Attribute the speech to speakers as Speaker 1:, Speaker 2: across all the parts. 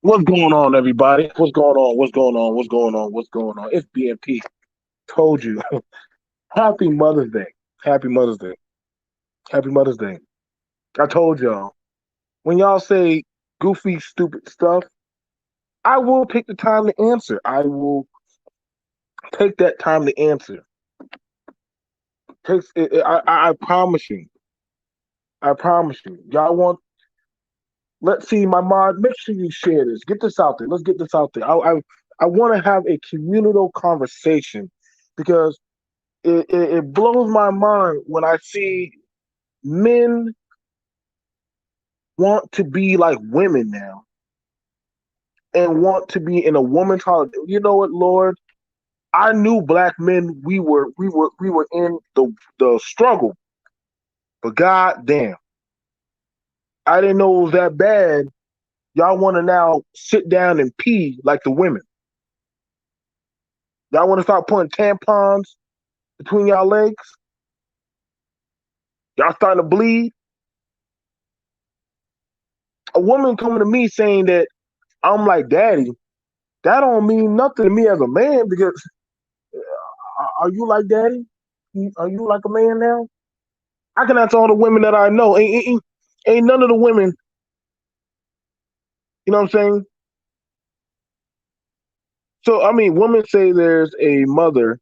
Speaker 1: What's going on, everybody? What's going on? What's going on? What's going on? What's going on? It's BMP. Told you. Happy Mother's Day. Happy Mother's Day. Happy Mother's Day. I told y'all. When y'all say goofy, stupid stuff, I will take the time to answer. I will take that time to answer. I promise you. I promise you. Y'all want? Let's see, my mod. Make sure you share this. Get this out there. Let's get this out there. I want to have a communal conversation because it blows my mind when I see men want to be like women now and want to be in a woman's holiday. You know what, Lord? I knew black men we were in the struggle, but god damn, I didn't know it was that bad. Y'all want to now sit down and pee like the women. Y'all want to start putting tampons between y'all legs. Y'all starting to bleed. A woman coming to me saying that I'm like daddy, that don't mean nothing to me as a man because are you like daddy? Are you like a man now? I can answer all the women that I know. Ain't none of the women, you know what I'm saying? So, I mean, women say there's a mother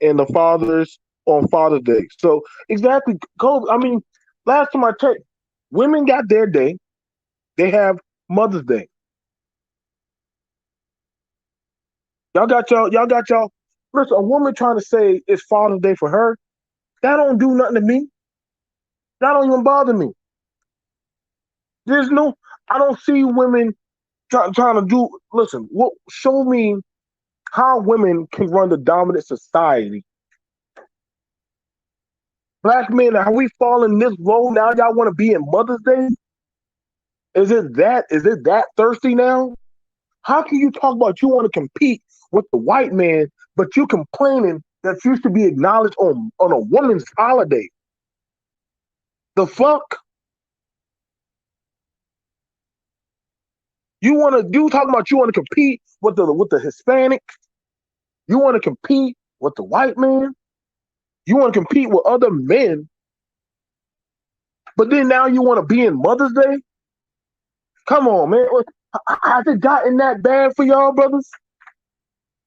Speaker 1: and the fathers on Father's Day. So, exactly, I mean, last time I checked, women got their day. They have Mother's Day. Y'all got y'all. Listen, a woman trying to say it's Father's Day for her, that don't do nothing to me. That don't even bother me. There's no, I don't see women trying to do. Listen, what? Show me how women can run the dominant society. Black men, are we falling this low now? Y'all want to be in Mother's Day? Is it that? Is it that thirsty now? How can you talk about you want to compete with the white man, but you complaining that you should be acknowledged on a woman's holiday? The fuck? You talking about you want to compete with the Hispanic? You want to compete with the white man? You want to compete with other men, but then now you want to be in Mother's Day? Come on, man. Has it gotten that bad for y'all, brothers?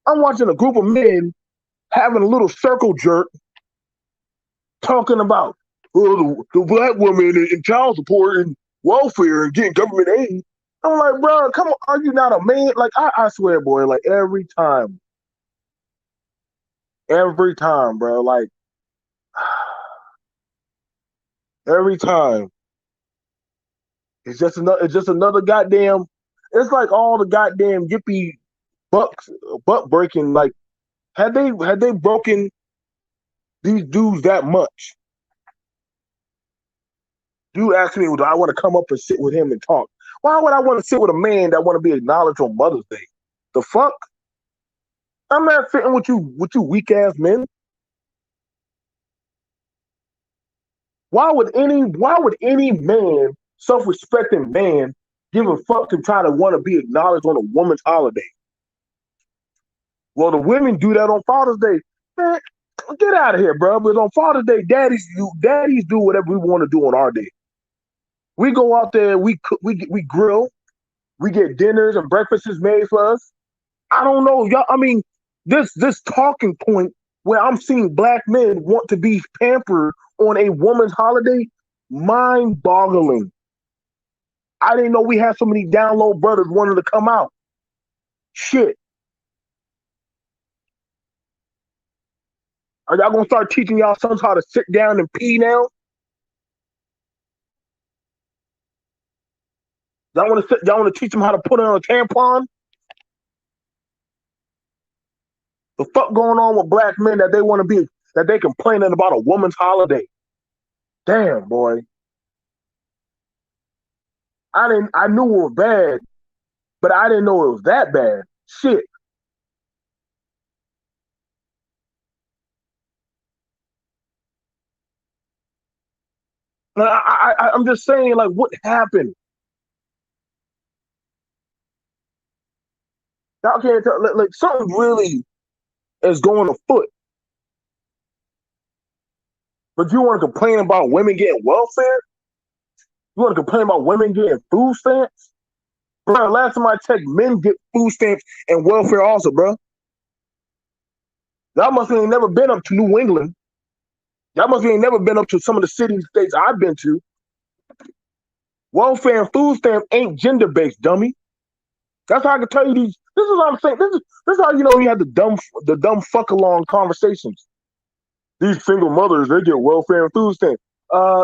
Speaker 1: I'm watching a group of men having a little circle jerk talking about the black woman and child support and welfare and getting government aid. I'm like, bro, come on, are you not a man? Like, I swear, boy, like every time, bro, like every time, it's just another goddamn. It's like all the goddamn yippee bucks butt breaking. Like, had they broken these dudes that much? Dude asked me, "Do I want to come up and sit with him and talk?" Why would I want to sit with a man that want to be acknowledged on Mother's Day? The fuck? I'm not sitting with you weak ass men. Why would any man, self respecting man, give a fuck to try to want to be acknowledged on a woman's holiday? Well, the women do that on Father's Day. Man, get out of here, bro. But on Father's Day, daddies do whatever we want to do on our day. We go out there, we cook, we grill, we get dinners and breakfasts made for us. I don't know, y'all. I mean, this talking point where I'm seeing black men want to be pampered on a woman's holiday, mind boggling. I didn't know we had so many download brothers wanting to come out. Shit. Are y'all gonna start teaching y'all sons how to sit down and pee now? Y'all want to teach them how to put on a tampon? The fuck going on with black men that they want to be that they complaining about a woman's holiday? Damn, boy. I knew it was bad, but I didn't know it was that bad. Shit. I'm just saying, like, what happened? Y'all can't tell. Like something really is going afoot. But you want to complain about women getting welfare? You want to complain about women getting food stamps? Bro, last time I checked, men get food stamps and welfare also, bro. Y'all must have never been up to New England. Y'all must have never been up to some of the cities, states I've been to. Welfare and food stamp ain't gender based, dummy. That's how I can tell you these. This is what I'm saying. This is how you know you have the dumb fuck along conversations. These single mothers, they get welfare and food stamps.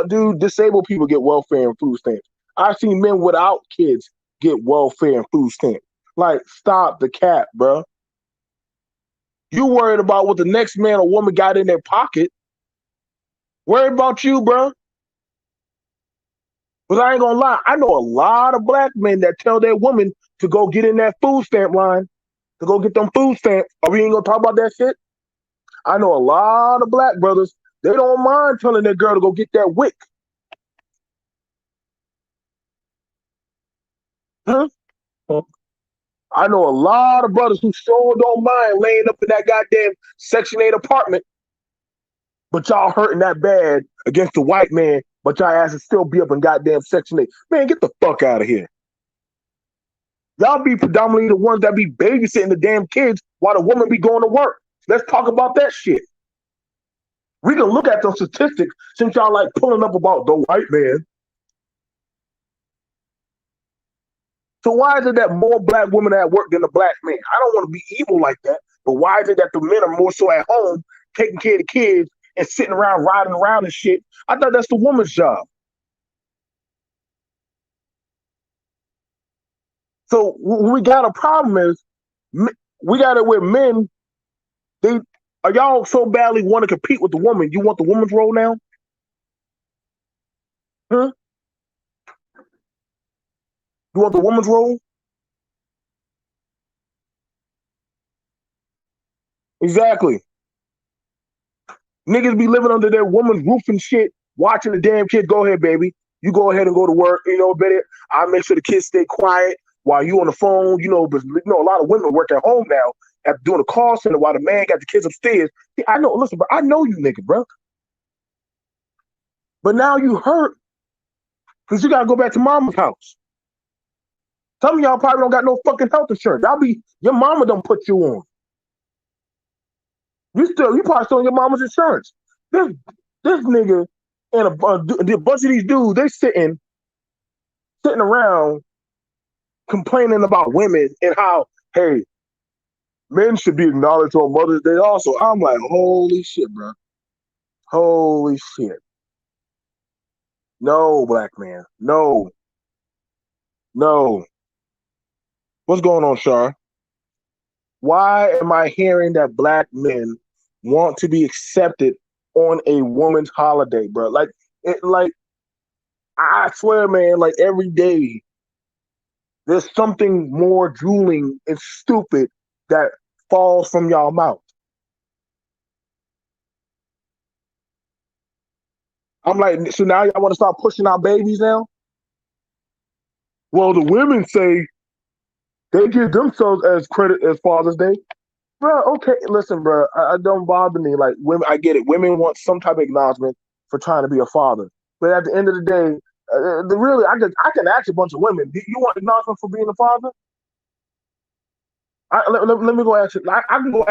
Speaker 1: Dude, disabled people get welfare and food stamps. I've seen men without kids get welfare and food stamps. Like, stop the cap, bro. You worried about what the next man or woman got in their pocket. Worry about you, bro. But I ain't gonna lie, I know a lot of black men that tell their women to go get in that food stamp line, to go get them food stamps. Are we ain't gonna talk about that shit? I know a lot of black brothers, they don't mind telling their girl to go get that wick. Huh? I know a lot of brothers who sure don't mind laying up in that goddamn Section 8 apartment, but y'all hurting that bad against the white man, but y'all asses still be up in goddamn Section 8. Man, get the fuck out of here. Y'all be predominantly the ones that be babysitting the damn kids while the woman be going to work. Let's talk about that shit. We can look at those statistics since y'all like pulling up about the white man. So why is it that more black women at work than the black men? I don't want to be evil like that, but why is it that the men are more so at home taking care of the kids and sitting around riding around and shit? I thought that's the woman's job. So we got a problem is we got it with men. They are y'all so badly want to compete with the woman. You want the woman's role now? Huh? You want the woman's role? Exactly. Niggas be living under their woman's roof and shit, watching the damn kid. Go ahead, baby. You go ahead and go to work. You know, better. I make sure the kids stay quiet while you on the phone. You know, but you know, a lot of women work at home now after doing a call center while the man got the kids upstairs. I know. Listen, bro. I know you, nigga, bro. But now you hurt because you gotta go back to mama's house. Some of y'all probably don't got no fucking health insurance. Y'all be your mama don't put you on. You probably still on your mama's insurance. This this nigga and a bunch of these dudes, they sitting around complaining about women and how, hey, men should be acknowledged on Mother's Day also. I'm like, holy shit, bro. Holy shit. No, black man. No. No. What's going on, Shar? Why am I hearing that black men want to be accepted on a woman's holiday, bro? Like I swear, man, like every day there's something more drooling and stupid that falls from y'all mouth. I'm like, so now y'all want to start pushing out babies now? Well, the women say they give themselves as credit as Father's Day. Bro, okay, listen, bro, I don't bother me. Like, women, I get it. Women want some type of acknowledgement for trying to be a father. But at the end of the day, really, I can ask a bunch of women, do you want acknowledgement for being a father? Let me go ask you. I can go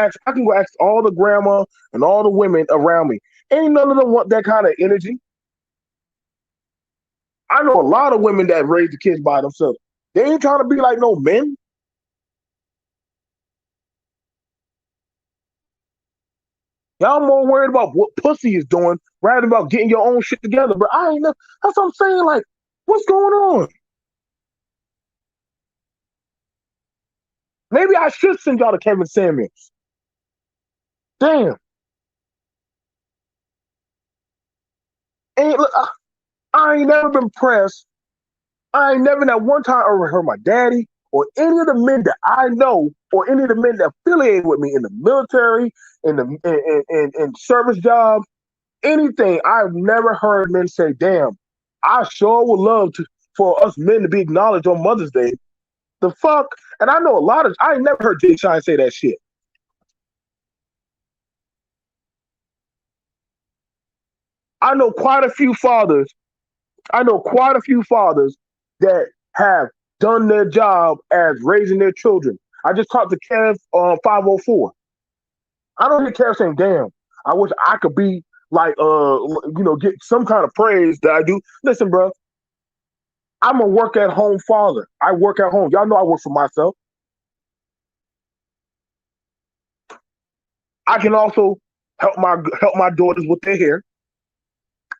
Speaker 1: ask all the grandma and all the women around me. Ain't none of them want that kind of energy. I know a lot of women that raise the kids by themselves. They ain't trying to be like no men. Y'all more worried about what pussy is doing rather than about getting your own shit together. But I ain't know. That's what I'm saying. Like, what's going on? Maybe I should send y'all to Kevin Samuels. Damn. Ain't I ain't never been pressed. I ain't never at one time ever heard my daddy or any of the men that I know or any of the men that affiliated with me in the military, in service jobs, anything. I've never heard men say, "Damn, I sure would love to for us men to be acknowledged on Mother's Day." The fuck? And I know I ain't never heard Jay Shine say that shit. I know quite a few fathers. I know quite a few fathers that have done their job as raising their children. I just talked to Kev on 504. I don't hear Kev saying, damn, I wish I could be like, get some kind of praise that I do. Listen, bro, I'm a work at home father. I work at home. Y'all know I work for myself. I can also help my daughters with their hair.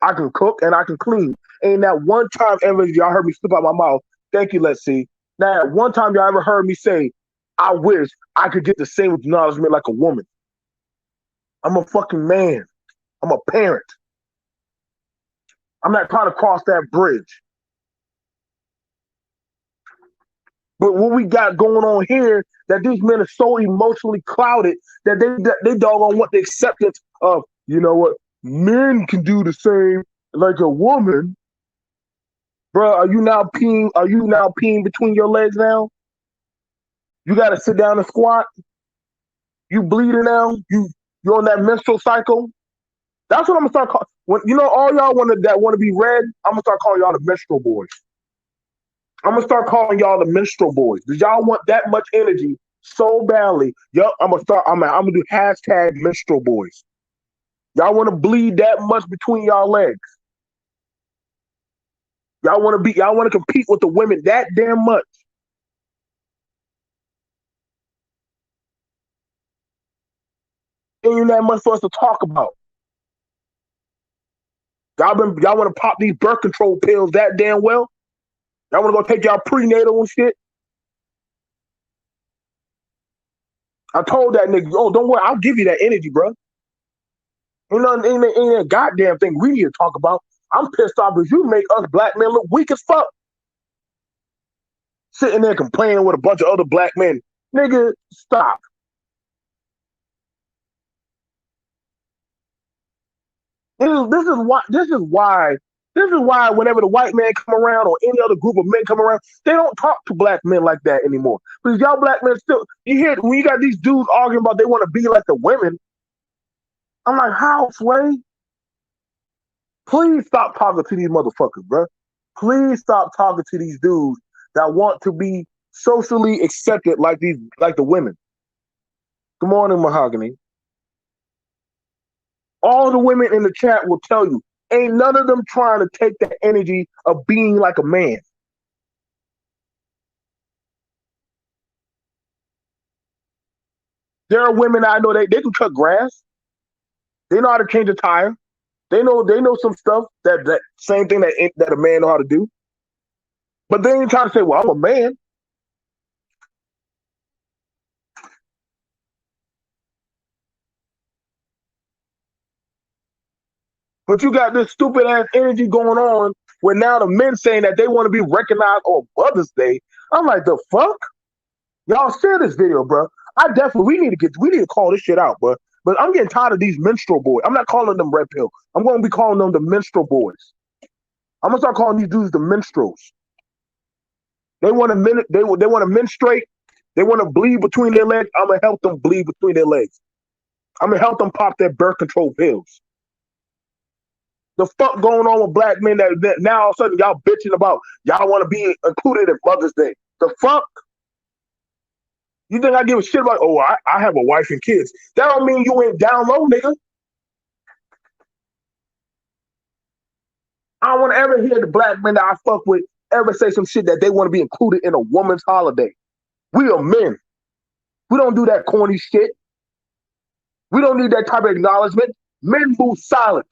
Speaker 1: I can cook and I can clean. Ain't that one time ever y'all heard me slip out my mouth? Thank you, let's see. Now, one time y'all ever heard me say, I wish I could get the same acknowledgement like a woman. I'm a fucking man. I'm a parent. I'm not trying to cross that bridge. But what we got going on here, that these men are so emotionally clouded that they doggone want the acceptance of, you know what, men can do the same like a woman. Bro, are you now peeing? Are you now peeing between your legs now? You got to sit down and squat. You bleeding now. You're on that menstrual cycle. That's what I'm gonna start calling. When all y'all that want to be read, I'm gonna start calling y'all the menstrual boys. I'm gonna start calling y'all the minstrel boys. Did y'all want that much energy so badly? Yup, I'm gonna do hashtag minstrel boys. Y'all want to bleed that much between y'all legs? Y'all want to compete with the women that damn much? Ain't that much for us to talk about? Y'all want to pop these birth control pills that damn well? Y'all want to go take y'all prenatal and shit? I told that nigga, oh, don't worry, I'll give you that energy, bro. Ain't a goddamn thing we need to talk about. I'm pissed off because you make us black men look weak as fuck. Sitting there complaining with a bunch of other black men. Nigga, stop. This is why whenever the white man come around or any other group of men come around, they don't talk to black men like that anymore. Because y'all black men still, you hear when you got these dudes arguing about they want to be like the women. I'm like, how, Sway? Please stop talking to these motherfuckers, bro. Please stop talking to these dudes that want to be socially accepted like the women. Good morning, Mahogany. All the women in the chat will tell you, ain't none of them trying to take the energy of being like a man. There are women I know they can cut grass. They know how to change a tire. They know some stuff that same thing that a man know how to do. But they ain't trying to say, well, I'm a man. But you got this stupid ass energy going on where now the men saying that they want to be recognized on Mother's Day. I'm like, the fuck? Y'all share this video, bro. We need to call this shit out, bro. But I'm getting tired of these minstrel boys. I'm not calling them red pill. I'm going to be calling them the minstrel boys. I'm gonna start calling these dudes the minstrels. They want to they want to menstruate. They want to bleed between their legs. I'm gonna help them bleed between their legs. I'm gonna help them pop their birth control pills. The fuck going on with black men that now all of a sudden y'all bitching about y'all want to be included in Mother's Day? The fuck? You think I give a shit about? Oh, I have a wife and kids. That don't mean you ain't down low, nigga. I don't want to ever hear the black men that I fuck with ever say some shit that they want to be included in a woman's holiday. We are men. We don't do that corny shit. We don't need that type of acknowledgement. Men move silent.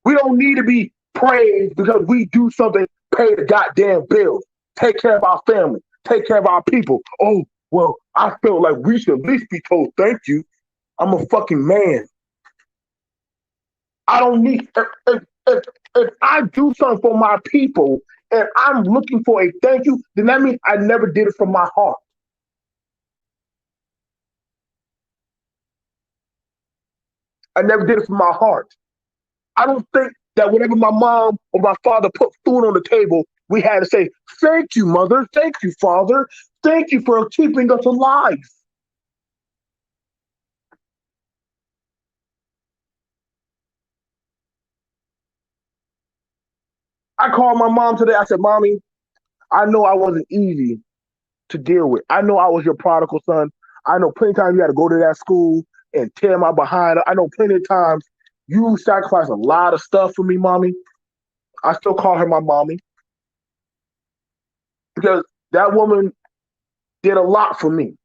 Speaker 1: We don't need to be praised because we do something, pay the goddamn bills, take care of our family, take care of our people. Oh, well, I feel like we should at least be told thank you. I'm a fucking man. I don't need, if I do something for my people and I'm looking for a thank you, then that means I never did it from my heart. I never did it from my heart. I don't think that whenever my mom or my father put food on the table, We had to say, thank you, mother. Thank you, father. Thank you for keeping us alive. I called my mom today. I said, Mommy, I know I wasn't easy to deal with. I know I was your prodigal son. I know plenty of times you had to go to that school and tear my behind. I know plenty of times you sacrificed a lot of stuff for me, Mommy. I still call her my mommy because that woman did a lot for me.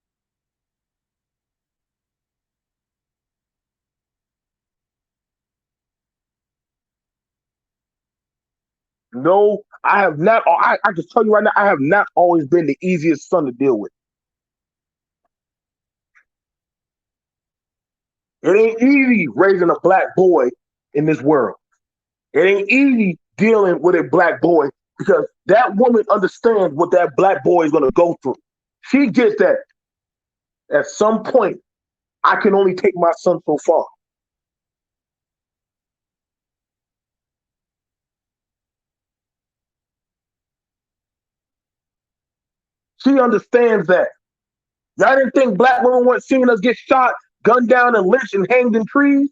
Speaker 1: No, I have not. I can tell you right now, I have not always been the easiest son to deal with. It ain't easy raising a black boy in this world. It ain't easy dealing with a black boy because that woman understands what that black boy is going to go through. She gets that at some point, I can only take my son so far. She understands that. Y'all didn't think black women weren't seeing us get shot, gunned down, and lynched and hanged in trees?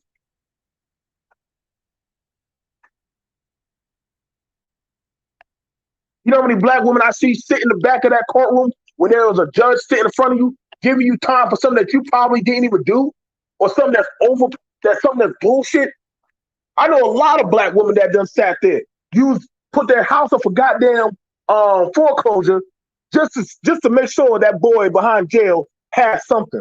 Speaker 1: You know how many black women I see sit in the back of that courtroom when there was a judge sitting in front of you, giving you time for something that you probably didn't even do, or something that's something that's bullshit. I know a lot of black women that done sat there, put their house up for goddamn foreclosure just to make sure that boy behind jail has something.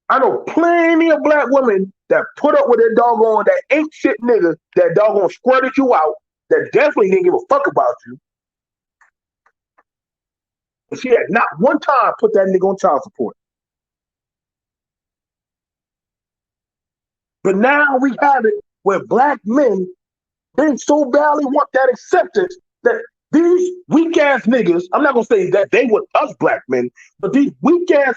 Speaker 1: I know plenty of black women that put up with their doggone that ain't shit nigga that doggone squirted you out that definitely didn't give a fuck about you. And she had not one time put that nigga on child support. But now we have it where black men, they so badly want that acceptance that these weak ass niggas, I'm not gonna say that they were us black men, but these weak ass,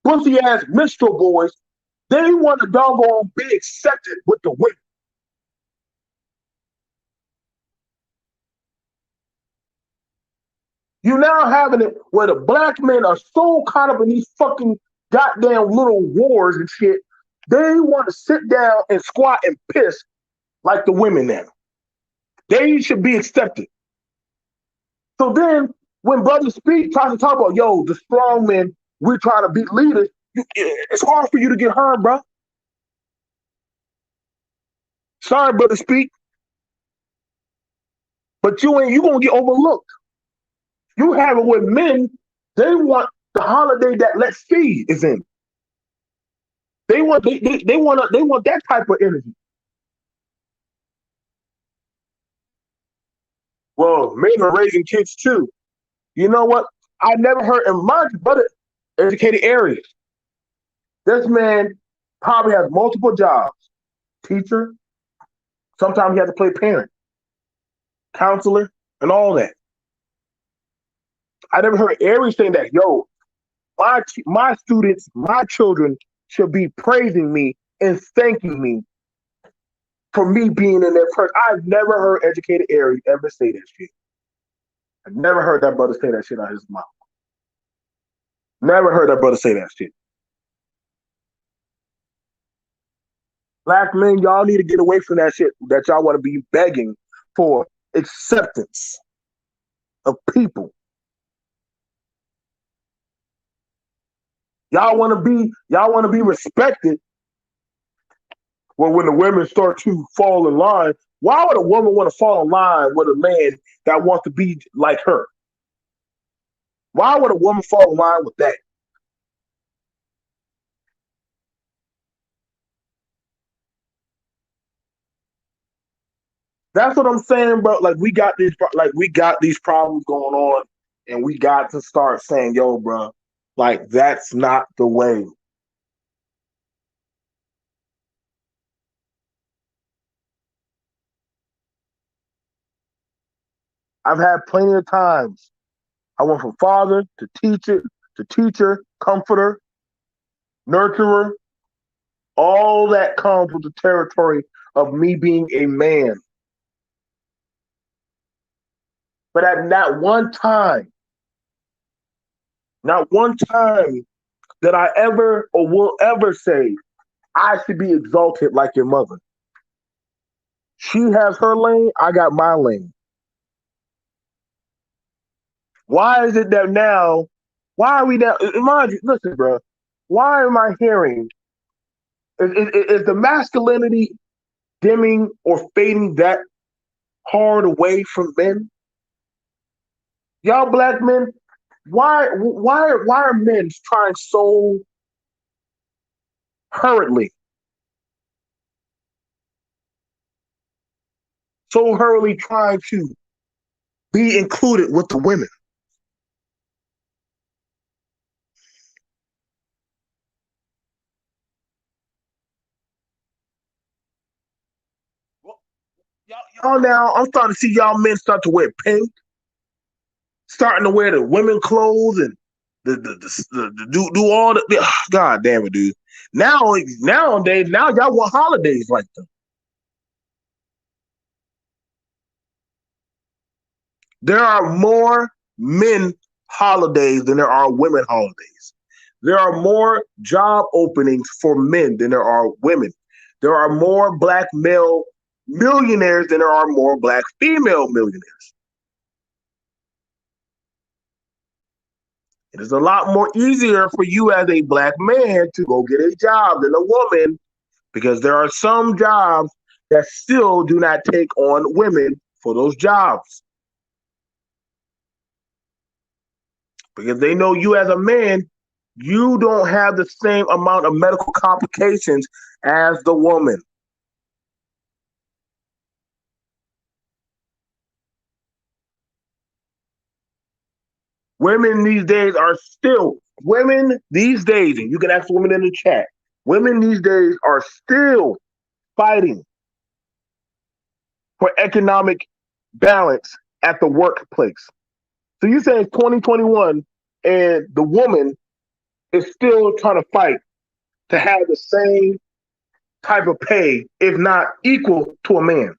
Speaker 1: pussy ass minstrel boys, they want to doggone be accepted with the women. You now having it where the black men are so caught up in these fucking goddamn little wars and shit. They want to sit down and squat and piss like the women now. They should be accepted. So then when Brother Speed tries to talk about, yo, the strong men, we're trying to be leaders, it's hard for you to get heard, bro. Sorry, Brother Speak, but you gonna get overlooked. You have it with men, they want the holiday that Let's See is in. They want that type of energy. Well, men are raising kids too. You know what? I never heard in my brother educated areas. This man probably has multiple jobs. Teacher, sometimes he has to play parent, counselor, and all that. I never heard Aries saying that, yo, my students, my children should be praising me and thanking me for me being in their person. I've never heard educated Aries ever say that shit. I've never heard that brother say that shit out of his mouth. Never heard that brother say that shit. Black men, y'all need to get away from that shit that y'all want to be begging for acceptance of people. Y'all want to be respected. Well, when the women start to fall in line, why would a woman want to fall in line with a man that wants to be like her? Why would a woman fall in line with that? That's what I'm saying, bro. Like we got these problems going on, and we got to start saying, "Yo, bro, like that's not the way." I've had plenty of times. I went from father to teacher, comforter, nurturer. All that comes with the territory of me being a man. But at not one time that I ever or will ever say, I should be exalted like your mother. She has her lane, I got my lane. Why is it that now, why are we now, mind you, listen, bro, why am I hearing, is the masculinity dimming or fading that hard away from men? Y'all black men, why are men trying so hurriedly, so hurriedly trying to be included with the women? Y'all now, I'm starting to see y'all men start to wear pink, starting to wear the women clothes and do all the God damn it, dude. Nowadays, now y'all want holidays like them. There are more men holidays than there are women holidays. There are more job openings for men than there are women. There are more black male millionaires than there are more black female millionaires. It is a lot more easier for you as a black man to go get a job than a woman because there are some jobs that still do not take on women for those jobs because they know you as a man, you don't have the same amount of medical complications as the woman. Women these days, and you can ask women in the chat, women these days are still fighting for economic balance at the workplace. So you say it's 2021 and the woman is still trying to fight to have the same type of pay, if not equal to a man.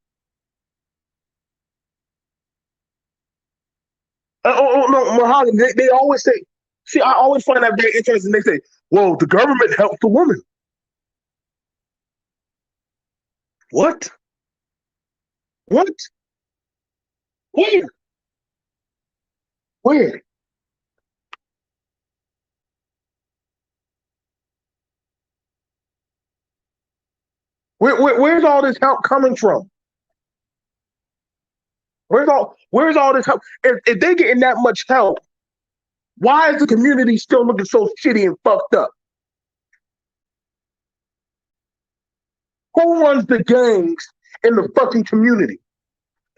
Speaker 1: No, Mahogany, they always say, see, I always find that very interesting. They say, well, the government helps the woman. What? What? Where? Where? Where's all this help coming from? Where's all this help? If they getting that much help, why is the community still looking so shitty and fucked up? Who runs the gangs in the fucking community?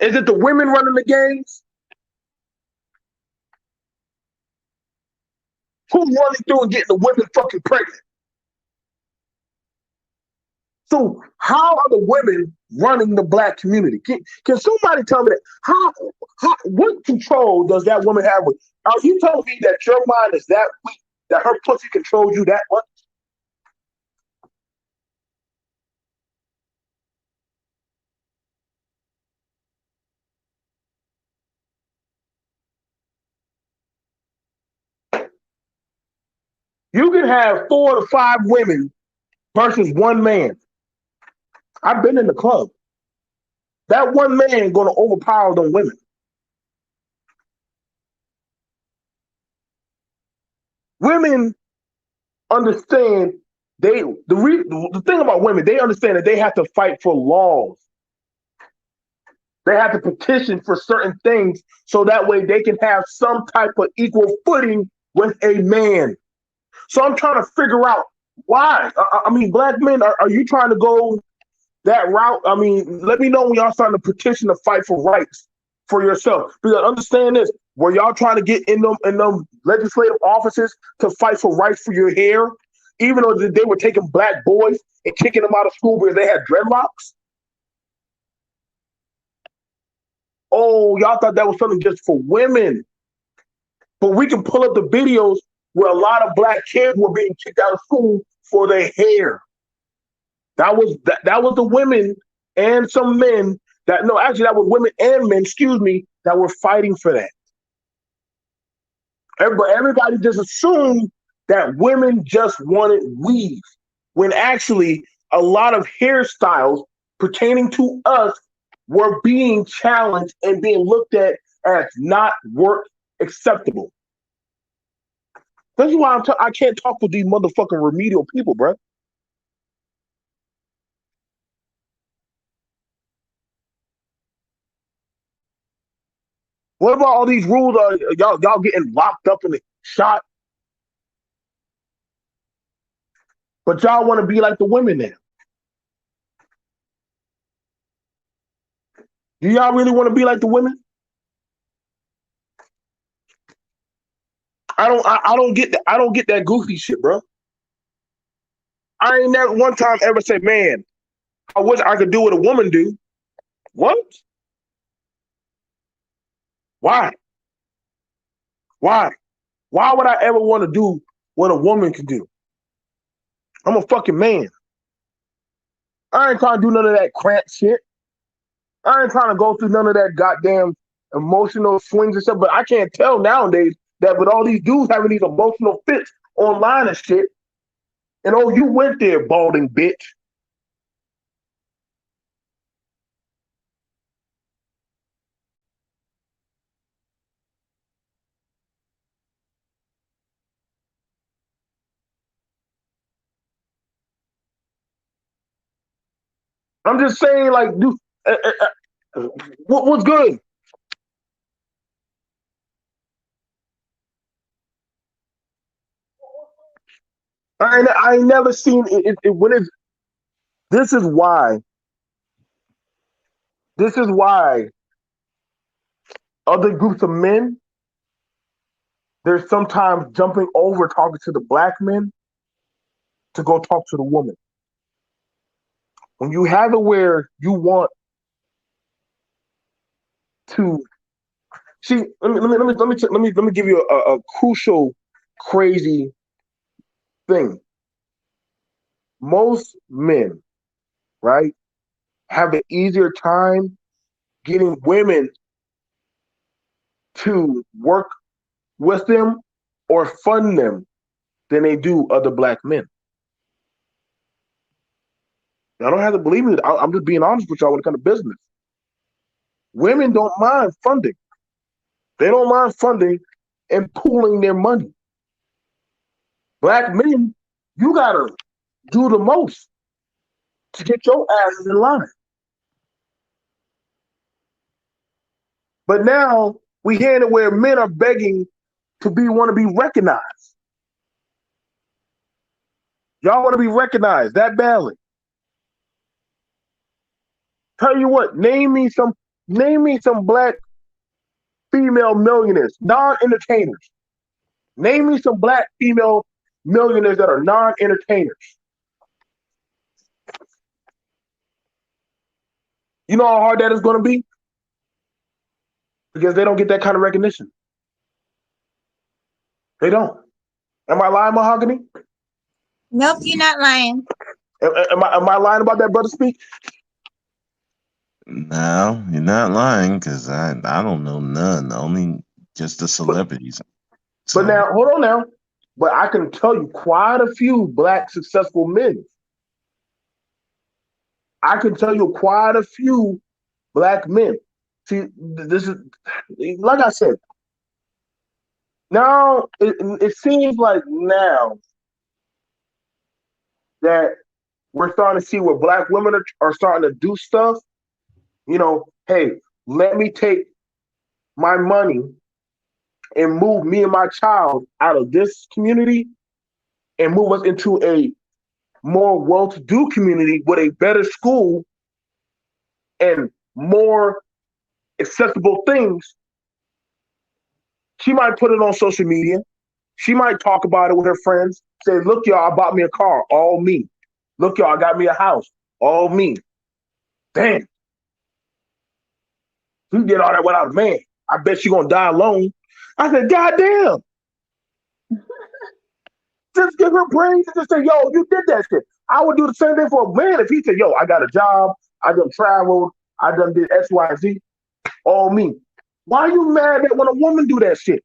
Speaker 1: Is it the women running the gangs? Who's running through and getting the women fucking pregnant? So how are the women running the black community? Can somebody tell me that? What control does that woman have with? Are you telling me that your mind is that weak that her pussy controls you that much? You can have 4 to 5 women versus one man. I've been in the club. That one man going to overpower them women. Women understand the thing about women, they understand that they have to fight for laws. They have to petition for certain things so that way they can have some type of equal footing with a man. So I'm trying to figure out why. I mean, black men, are you trying to go that route? I mean, let me know when y'all starting to petition to fight for rights for yourself. Because understand this, were y'all trying to get in them legislative offices to fight for rights for your hair, even though they were taking black boys and kicking them out of school because they had dreadlocks? Oh, y'all thought that was something just for women. But we can pull up the videos where a lot of black kids were being kicked out of school for their hair. That was the women and some men that no, actually that was women and men, excuse me, that were fighting for that. Everybody just assumed that women just wanted weave, when actually a lot of hairstyles pertaining to us were being challenged and being looked at as not work acceptable. This is why I can't talk with these motherfucking remedial people, bro. What about all these rules? Y'all getting locked up and shot, but y'all want to be like the women now. Do y'all really want to be like the women? I don't get that. I don't get that goofy shit, bro. I ain't never one time ever said, man, I wish I could do what a woman do. What? Why? Why? Why would I ever want to do what a woman can do? I'm a fucking man. I ain't trying to do none of that cramp shit. I ain't trying to go through none of that goddamn emotional swings and stuff. But I can't tell nowadays that with all these dudes having these emotional fits online and shit, and oh, you went there, balding bitch. I'm just saying, like, dude, what's good? I ain't never seen when it's. This is why. This is why other groups of men, they're sometimes jumping over talking to the black men to go talk to the woman. When you have it where you want to see, let me give you a crucial, crazy thing. Most men, right, have an easier time getting women to work with them or fund them than they do other black men. I don't have to believe me. I'm just being honest with y'all when it comes to business. Women don't mind funding. They don't mind funding and pooling their money. Black men, you gotta do the most to get your asses in line. But now we hearing it where men are begging to be want to be recognized. Y'all want to be recognized that badly. Tell you what, name me some black female millionaires, non-entertainers. Name me some black female millionaires that are non-entertainers. You know how hard that is going to be? Because they don't get that kind of recognition. They don't. Am I lying, Mahogany?
Speaker 2: Nope, you're not lying.
Speaker 1: Am I lying about that, brother Speak?
Speaker 3: No, you're not lying because I don't know none. Only just the celebrities.
Speaker 1: But now, hold on now. But I can tell you quite a few black successful men. I can tell you quite a few black men. See, this is like I said. Now it seems like now that we're starting to see where black women are starting to do stuff. You know, hey, let me take my money and move me and my child out of this community and move us into a more well-to-do community with a better school and more accessible things. She might put it on social media. She might talk about it with her friends. Say, look, y'all, I bought me a car, all me. Look, y'all, I got me a house, all me. Damn. You did all that without a man. I bet you're going to die alone. I said, God damn. Just give her brains and just say, yo, you did that shit. I would do the same thing for a man if he said, "Yo, I got a job, I done traveled, I done did X, Y, Z, all me." Why are you mad that when a woman do that shit?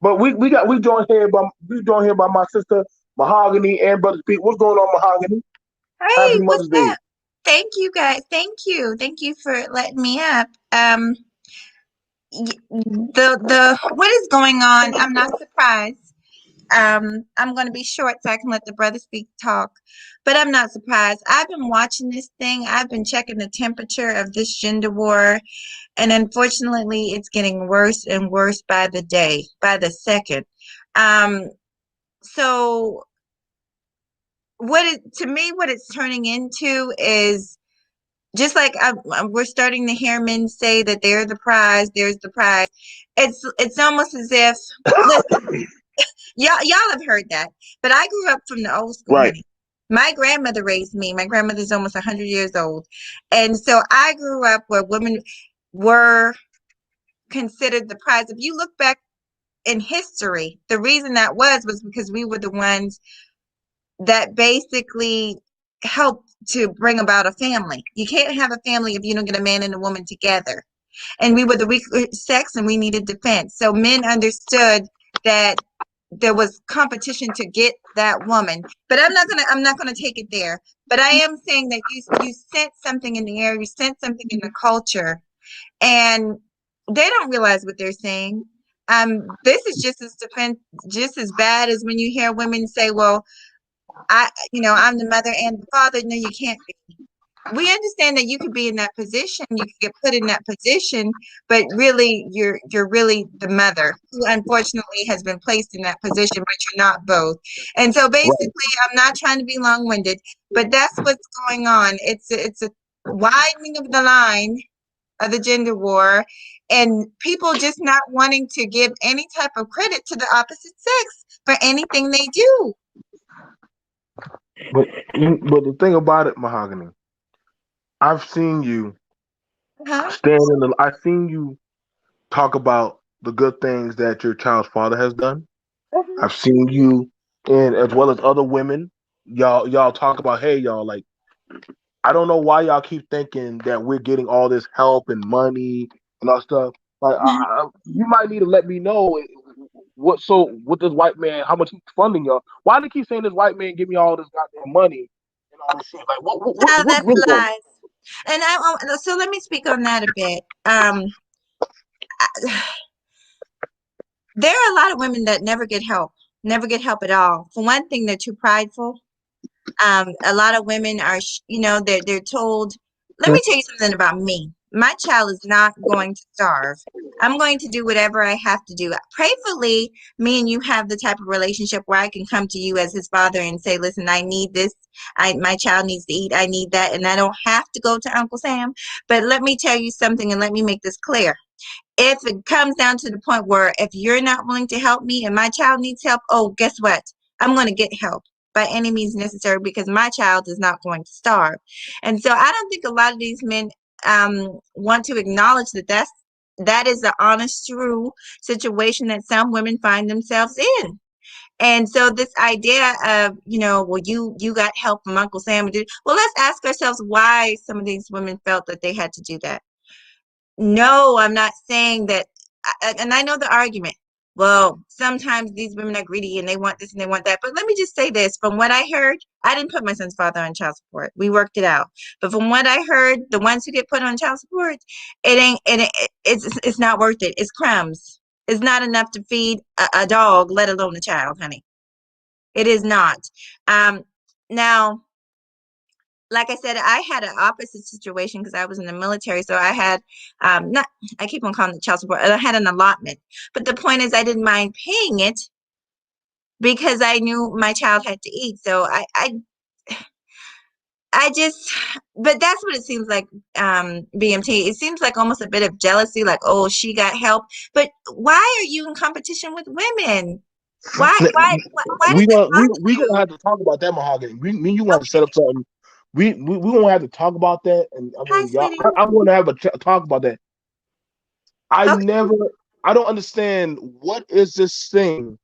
Speaker 1: But we joined here by my sister Mahogany and Brother Pete. What's going on, Mahogany?
Speaker 2: Hey,
Speaker 1: Happy
Speaker 2: what's
Speaker 1: Mother's Day.
Speaker 2: up? Thank you guys. Thank you. Thank you for letting me up. The what is going on? I'm not surprised. I'm going to be short so I can let the brother speak talk, but I'm not surprised. I've been watching this thing. I've been checking the temperature of this gender war, and unfortunately, it's getting worse and worse by the day, by the second. Um, so to me, what it's turning into is just like we're starting to hear men say that they're the prize, there's the prize. It's almost as if, listen, y'all have heard that, but I grew up from the old school,
Speaker 1: Right.
Speaker 2: honey. My grandmother raised me. My grandmother's almost 100 years old, and so I grew up where women were considered the prize. If you look back in history, the reason that was because we were the ones that basically helped to bring about a family. You can't have a family if you don't get a man and a woman together. And we were the weaker sex and we needed defense. So men understood that there was competition to get that woman. But I'm not gonna take it there. But I am saying that you sense something in the air, you sense something in the culture, and they don't realize what they're saying. This is just as bad as when you hear women say, well, I'm the mother and the father. No, you can't be. We understand that you could be in that position, you could get put in that position, but really you're really the mother who unfortunately has been placed in that position, but you're not both. And so basically,
Speaker 1: Right.
Speaker 2: I'm not trying to be long-winded, but that's what's going on. It's a widening of the line of the gender war, and people just not wanting to give any type of credit to the opposite sex for anything they do.
Speaker 1: But the thing about it, Mahogany, I've seen you
Speaker 2: Huh?
Speaker 1: stand in the. I've seen you talk about the good things that your child's father has done.
Speaker 2: Mhm.
Speaker 1: I've seen you, and as well as other women, y'all talk about, hey, y'all, like, I don't know why y'all keep thinking that we're getting all this help and money and all stuff. Like, you might need to let me know what this white man, how much he's funding y'all. Why do they keep saying this white man give me all this goddamn money and all this shit? Like,
Speaker 2: Oh,
Speaker 1: what's
Speaker 2: that's
Speaker 1: really going on?
Speaker 2: lies. And so let me speak on that a bit. There are a lot of women that never get help at all. For one thing, they're too prideful. A lot of women are, they're told, let me tell you something about me. My child is not going to starve. I'm going to do whatever I have to do. Prayerfully, me and you have the type of relationship where I can come to you as his father and say, listen, I need this. My child needs to eat. I need that. And I don't have to go to Uncle Sam. But let me tell you something and let me make this clear. If it comes down to the point where if you're not willing to help me and my child needs help, oh, guess what? I'm going to get help by any means necessary because my child is not going to starve. And so I don't think a lot of these men want to acknowledge that is the honest, true situation that some women find themselves in. And so this idea of, well, you got help from Uncle Sam. Well, let's ask ourselves why some of these women felt that they had to do that. No, I'm not saying that. And I know the argument. Well, sometimes these women are greedy and they want this and they want that. But let me just say this. From what I heard, I didn't put my son's father on child support. We worked it out. But from what I heard, the ones who get put on child support, it's not worth it. It's crumbs. It's not enough to feed a dog, let alone a child, honey. It is not. Now, like I said, I had an opposite situation because I was in the military. So I had not I keep on calling it child support. I had an allotment. But the point is I didn't mind paying it because I knew my child had to eat. So I just but that's what it seems like, BMT. It seems like almost a bit of jealousy, like, oh, she got help. But why are you in competition with women? Why does
Speaker 1: We
Speaker 2: that
Speaker 1: gonna
Speaker 2: bother
Speaker 1: we
Speaker 2: you?
Speaker 1: gonna have to talk about that, Mahogany. Me and you want to set up something. We gonna have to talk about that, and I
Speaker 2: Hi,
Speaker 1: mean, y'all.
Speaker 2: sweetie.
Speaker 1: I'm gonna have a talk about that. I
Speaker 2: Okay.
Speaker 1: never, I don't understand what is this thing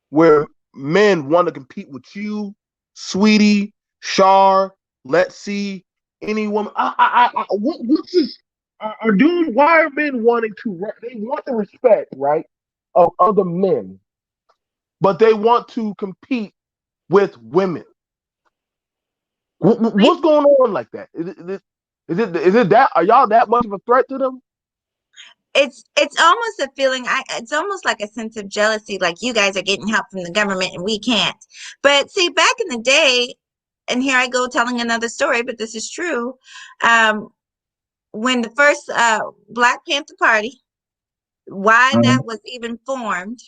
Speaker 1: where men want to compete with you Sweetie, Shar, Let's See, any woman. What's this? Are dudes? Why are men wanting to? They want the respect, right, of other men, but they want to compete with women. What's going on like that? Is it that? Are y'all that much of a threat to them?
Speaker 2: It's almost a feeling. It's almost like a sense of jealousy, like you guys are getting help from the government and we can't. But see, back in the day, and here I go telling another story, but this is true. Um, when the first Black Panther Party, why that was even formed,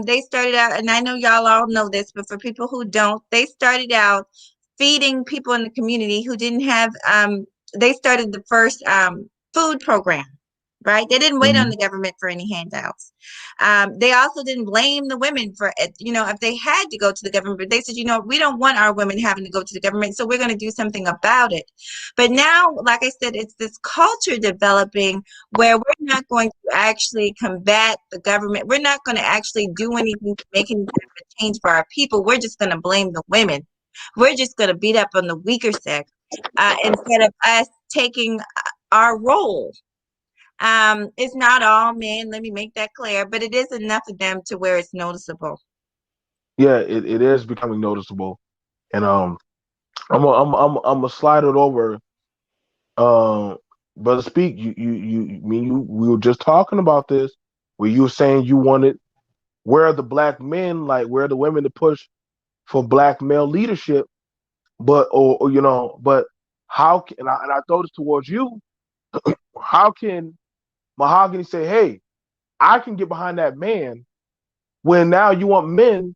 Speaker 2: they started out, and I know y'all all know this, but for people who don't, they started out feeding people in the community who didn't have, they started the first food program, right? They didn't wait on the government for any handouts. They also didn't blame the women for it, if they had to go to the government, but they said, we don't want our women having to go to the government, so we're going to do something about it. But now, like I said, it's this culture developing where we're not going to actually combat the government. We're not going to actually do anything to make any kind of a change for our people. We're just going to blame the women. We're just going to beat up on the weaker sex instead of us taking our role. It's not all men, let me make that clear, but it is enough of them to where it's noticeable.
Speaker 1: Yeah, it is becoming noticeable, and I'm gonna slide it over. Brother Speak, we were just talking about this, where you were saying you wanted where are the black men, like where are the women to push for black male leadership, but but how can and I throw this towards you? How can Mahogany say, "Hey, I can get behind that man," when now you want men,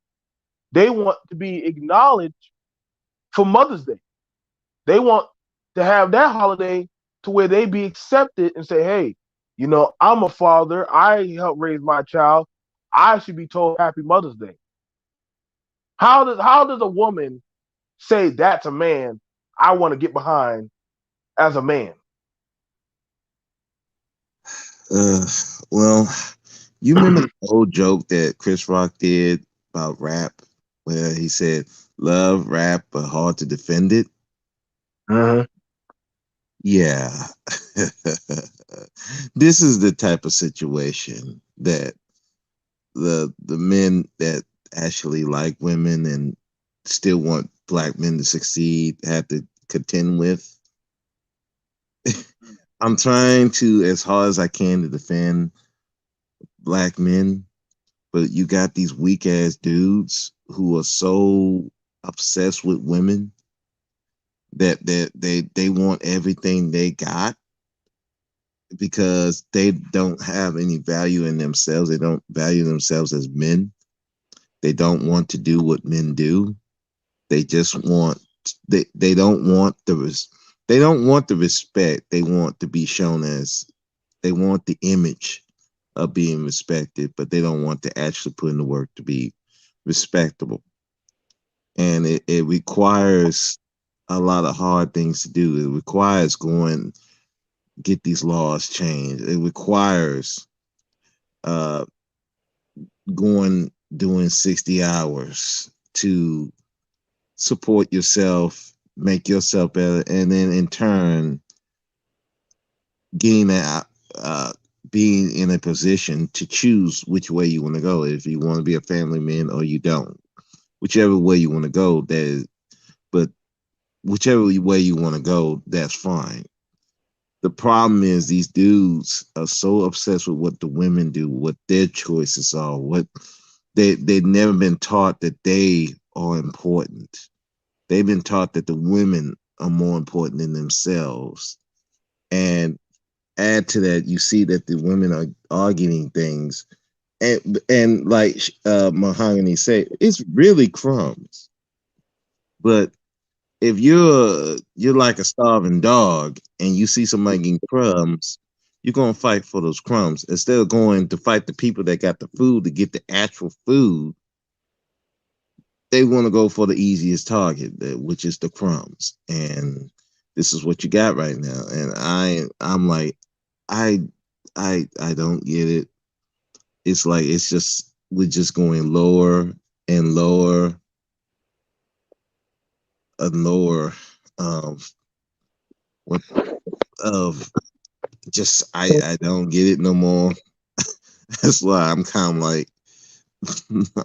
Speaker 1: they want to be acknowledged for Mother's Day. They want to have that holiday to where they be accepted and say, "Hey, I'm a father. I helped raise my child. I should be told Happy Mother's Day." How does a woman say that's a man I want to get behind as a man?
Speaker 3: Uh, well, you remember the old joke that Chris Rock did about rap, where he said, "Love rap, but hard to defend it."
Speaker 1: Mm-hmm.
Speaker 3: Yeah, this is the type of situation that the men that actually like women and still want black men to succeed have to contend with. I'm trying to, as hard as I can, to defend black men, but you got these weak ass dudes who are so obsessed with women that they want everything they got because they don't have any value in themselves. They don't value themselves as men. They don't want to do what men do. They just want they don't want they don't want the respect. They want to be shown as they want the image of being respected, but they don't want to actually put in the work to be respectable. And it requires a lot of hard things to do. It requires going get these laws changed. It requires uh, going doing 60 hours to support yourself, make yourself better, and then in turn getting that being in a position to choose which way you want to go. If you want to be a family man or you don't, whichever way you want to go, but whichever way you want to go, that's fine. The problem is these dudes are so obsessed with what the women do, what their choices are, what they've never been taught that they are important. They've been taught that the women are more important than themselves. And add to that, you see that the women are getting things, and like Mahogany said, it's really crumbs. But if you're like a starving dog and you see somebody getting crumbs, you're gonna fight for those crumbs instead of going to fight the people that got the food to get the actual food. They want to go for the easiest target, which is the crumbs, and this is what you got right now. And I'm like, I I don't get it. It's like it's just we're just going lower and lower ignore what of just I don't get it no more. That's why I'm kind of like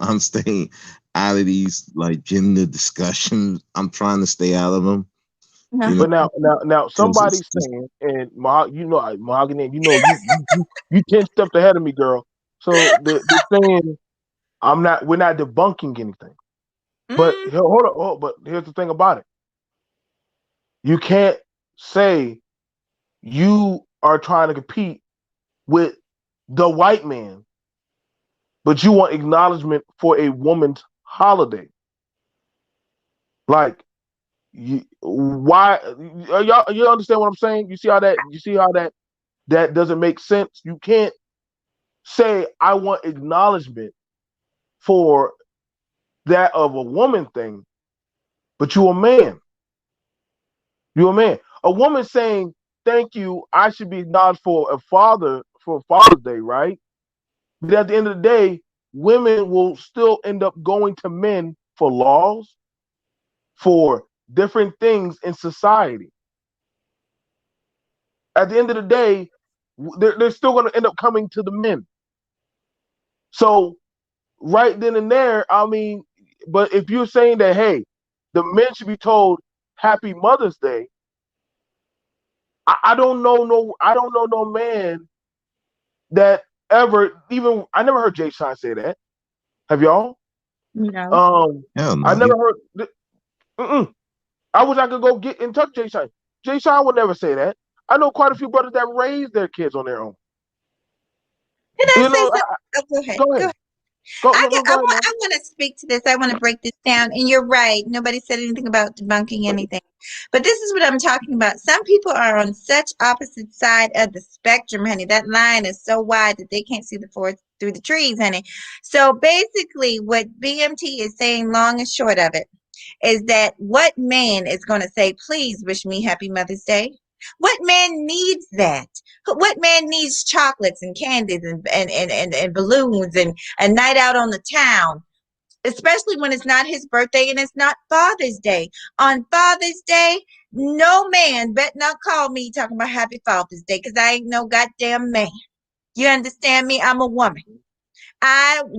Speaker 3: I'm staying out of these like gender discussions. I'm trying to stay out of them, you know,
Speaker 1: But now,
Speaker 3: because it's
Speaker 1: somebody's
Speaker 3: just
Speaker 1: saying, and Mahogany, you 10 steps ahead of me, girl. So they're saying we're not debunking anything. But
Speaker 2: Mm,
Speaker 1: hold on, but here's the thing about it: you can't say you are trying to compete with the white man, but you want acknowledgement for a woman's holiday. Like, why? You understand what I'm saying? You see how that doesn't make sense. You can't say I want acknowledgement for that of a woman thing, but you a man. You a man. A woman saying thank you, I should be acknowledged for Father's Day, right? But at the end of the day, women will still end up going to men for laws, for different things in society. At the end of the day, they're still going to end up coming to the men. So right then and there, I mean, but if you're saying that, hey, the men should be told Happy Mother's Day, I don't know no man that ever even I never heard Jay Sean say that. Have y'all?
Speaker 2: no.
Speaker 3: hell
Speaker 1: I
Speaker 3: no.
Speaker 1: never heard. Mm-mm. I wish I could go get in touch with Jay Sean. Jay Sean would never say that. I know quite a few brothers that raise their kids on their own.
Speaker 2: Can I
Speaker 1: You
Speaker 2: say
Speaker 1: know,
Speaker 2: something? Oh, go ahead.
Speaker 1: go
Speaker 2: Go
Speaker 1: ahead,
Speaker 2: ahead.
Speaker 1: go no no go
Speaker 2: I
Speaker 1: ahead,
Speaker 2: want
Speaker 1: man.
Speaker 2: I want to speak to this. I want to break this down. And you're right. Nobody said anything about debunking anything. But this is what I'm talking about. Some people are on such opposite side of the spectrum, honey. That line is so wide that they can't see the forest through the trees, honey. So basically what BMT is saying, long and short of it, is that what man is going to say, please wish me happy Mother's Day? What man needs that? What man needs chocolates and candies and balloons and a night out on the town? Especially when it's not his birthday and it's not Father's Day. On Father's Day, no man bet not call me talking about happy Father's Day because I ain't no goddamn man. You understand me? I'm a woman.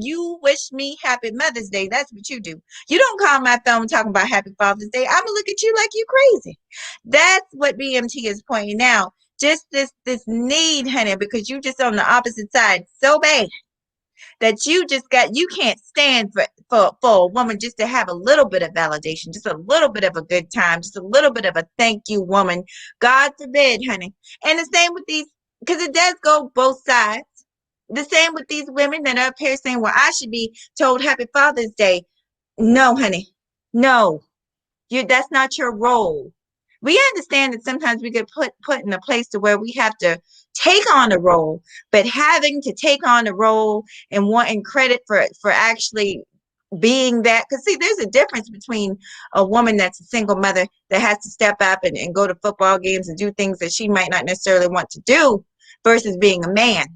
Speaker 2: You wish me happy Mother's Day. That's what you do. You don't call my phone talking about happy Father's Day. I'm gonna look at you like you crazy. That's what BMT is pointing out. Just this need, honey, because you just on the opposite side so bad that you can't stand for a woman just to have a little bit of validation, just a little bit of a good time, just a little bit of a thank you, woman. God forbid, honey. And the same with these, because it does go both sides. The same with these women that are up here saying, well, I should be told Happy Father's Day. No, honey. No. That's not your role. We understand that sometimes we get put in a place to where we have to take on a role, but having to take on a role and wanting credit for actually being that, because see, there's a difference between a woman that's a single mother that has to step up and go to football games and do things that she might not necessarily want to do versus being a man.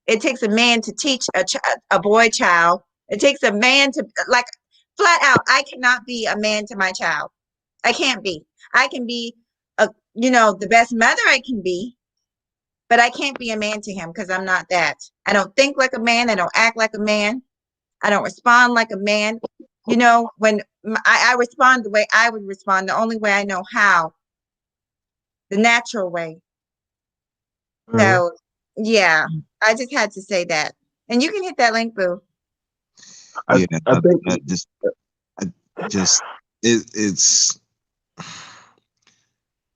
Speaker 2: It takes a man to teach a boy child. It takes a man to, like, flat out, I cannot be a man to my child. I can't be. I can be the best mother I can be, but I can't be a man to him because I'm not that. I don't think like a man. I don't act like a man. I don't respond like a man. When I respond the way I would respond, the only way I know how, the natural way.
Speaker 1: Mhm.
Speaker 2: So, yeah, I just had to say that. And you can hit that link, boo.
Speaker 1: I
Speaker 3: Yeah,
Speaker 1: I think
Speaker 3: I just it's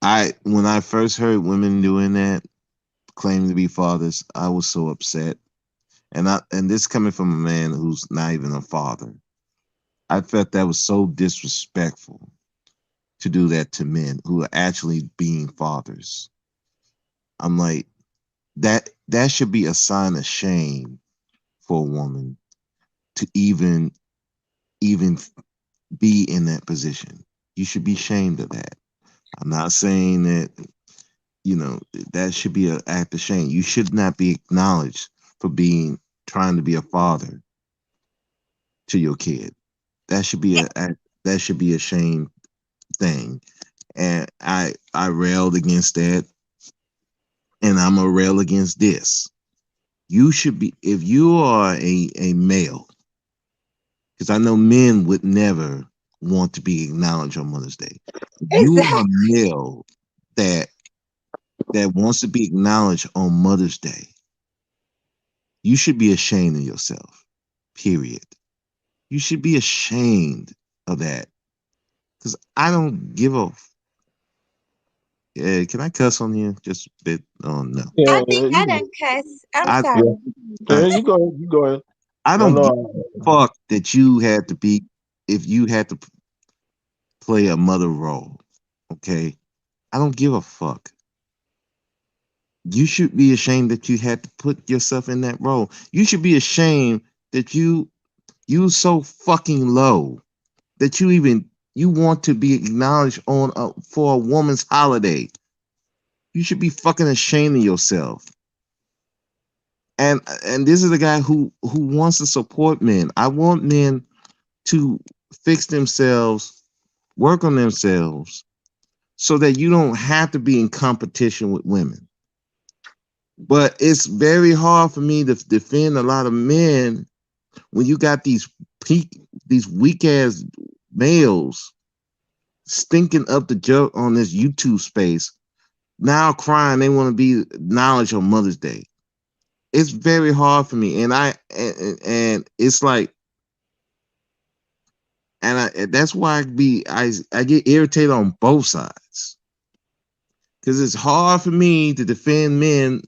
Speaker 3: I when I first heard women doing that, claiming to be fathers, I was so upset. And this coming from a man who's not even a father. I felt that was so disrespectful to do that to men who are actually being fathers. I'm like, that should be a sign of shame for a woman to even be in that position. You should be ashamed of that. I'm not saying that, that should be an act of shame. You should not be acknowledged for trying to be a father to your kid. That should be a shame thing, and I railed against that, and I'm a rail against this. You should be, if you are a male, because I know men would never want to be acknowledged on Mother's Day. If you are
Speaker 2: Exactly.
Speaker 3: a male that wants to be acknowledged on Mother's Day, you should be ashamed of yourself. Period. You should be ashamed of that. Because I don't give a. Can I cuss on here? Just a bit. Oh no.
Speaker 2: I
Speaker 1: Yeah,
Speaker 2: think
Speaker 1: yeah,
Speaker 2: I
Speaker 1: you,
Speaker 2: done cuss. I'm
Speaker 3: I
Speaker 1: yeah,
Speaker 2: sorry.
Speaker 3: I,
Speaker 1: yeah, you go ahead. You go ahead.
Speaker 3: I
Speaker 1: No,
Speaker 3: don't give
Speaker 1: no.
Speaker 3: a fuck that you had to be, if you had to play a mother role. Okay. I don't give a fuck. You should be ashamed that you had to put yourself in that role. You should be ashamed that you so fucking low that you want to be acknowledged on for a woman's holiday. You should be fucking ashamed of yourself. And this is a guy who wants to support men. I want men to fix themselves, work on themselves, so that you don't have to be in competition with women. But it's very hard for me to defend a lot of men when you got these weak ass males stinking up the joke on this YouTube space, now crying they want to be acknowledged on Mother's Day. It's very hard for me, and it's like, that's why I get irritated on both sides, because it's hard for me to defend men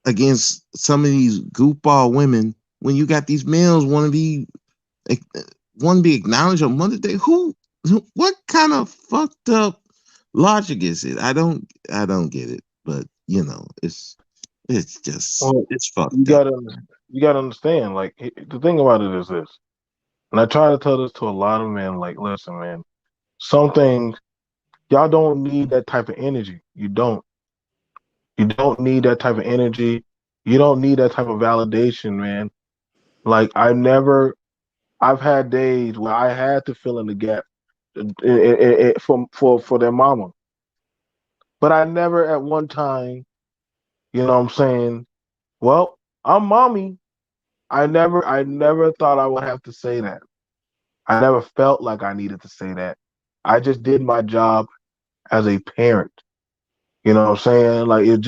Speaker 3: against some of these goofball women when you got these males want to be acknowledged on Mother's Day. What kind of fucked up logic is it? I don't get it. But it's just
Speaker 1: Well,
Speaker 3: it's
Speaker 1: you
Speaker 3: fucked up.
Speaker 1: gotta, you gotta understand. Like the thing about it is this, and I try to tell this to a lot of men. Like, listen, man, some things y'all don't need that type of energy. You don't. You don't need that type of energy. You don't need that type of validation, man. Like I've had days where I had to fill in the gap for their mama, but I never at one time, you know what I'm saying, well, I'm mommy. I never thought I would have to say that. I never felt like I needed to say that. I just did my job as a parent. You know what I'm saying? Like it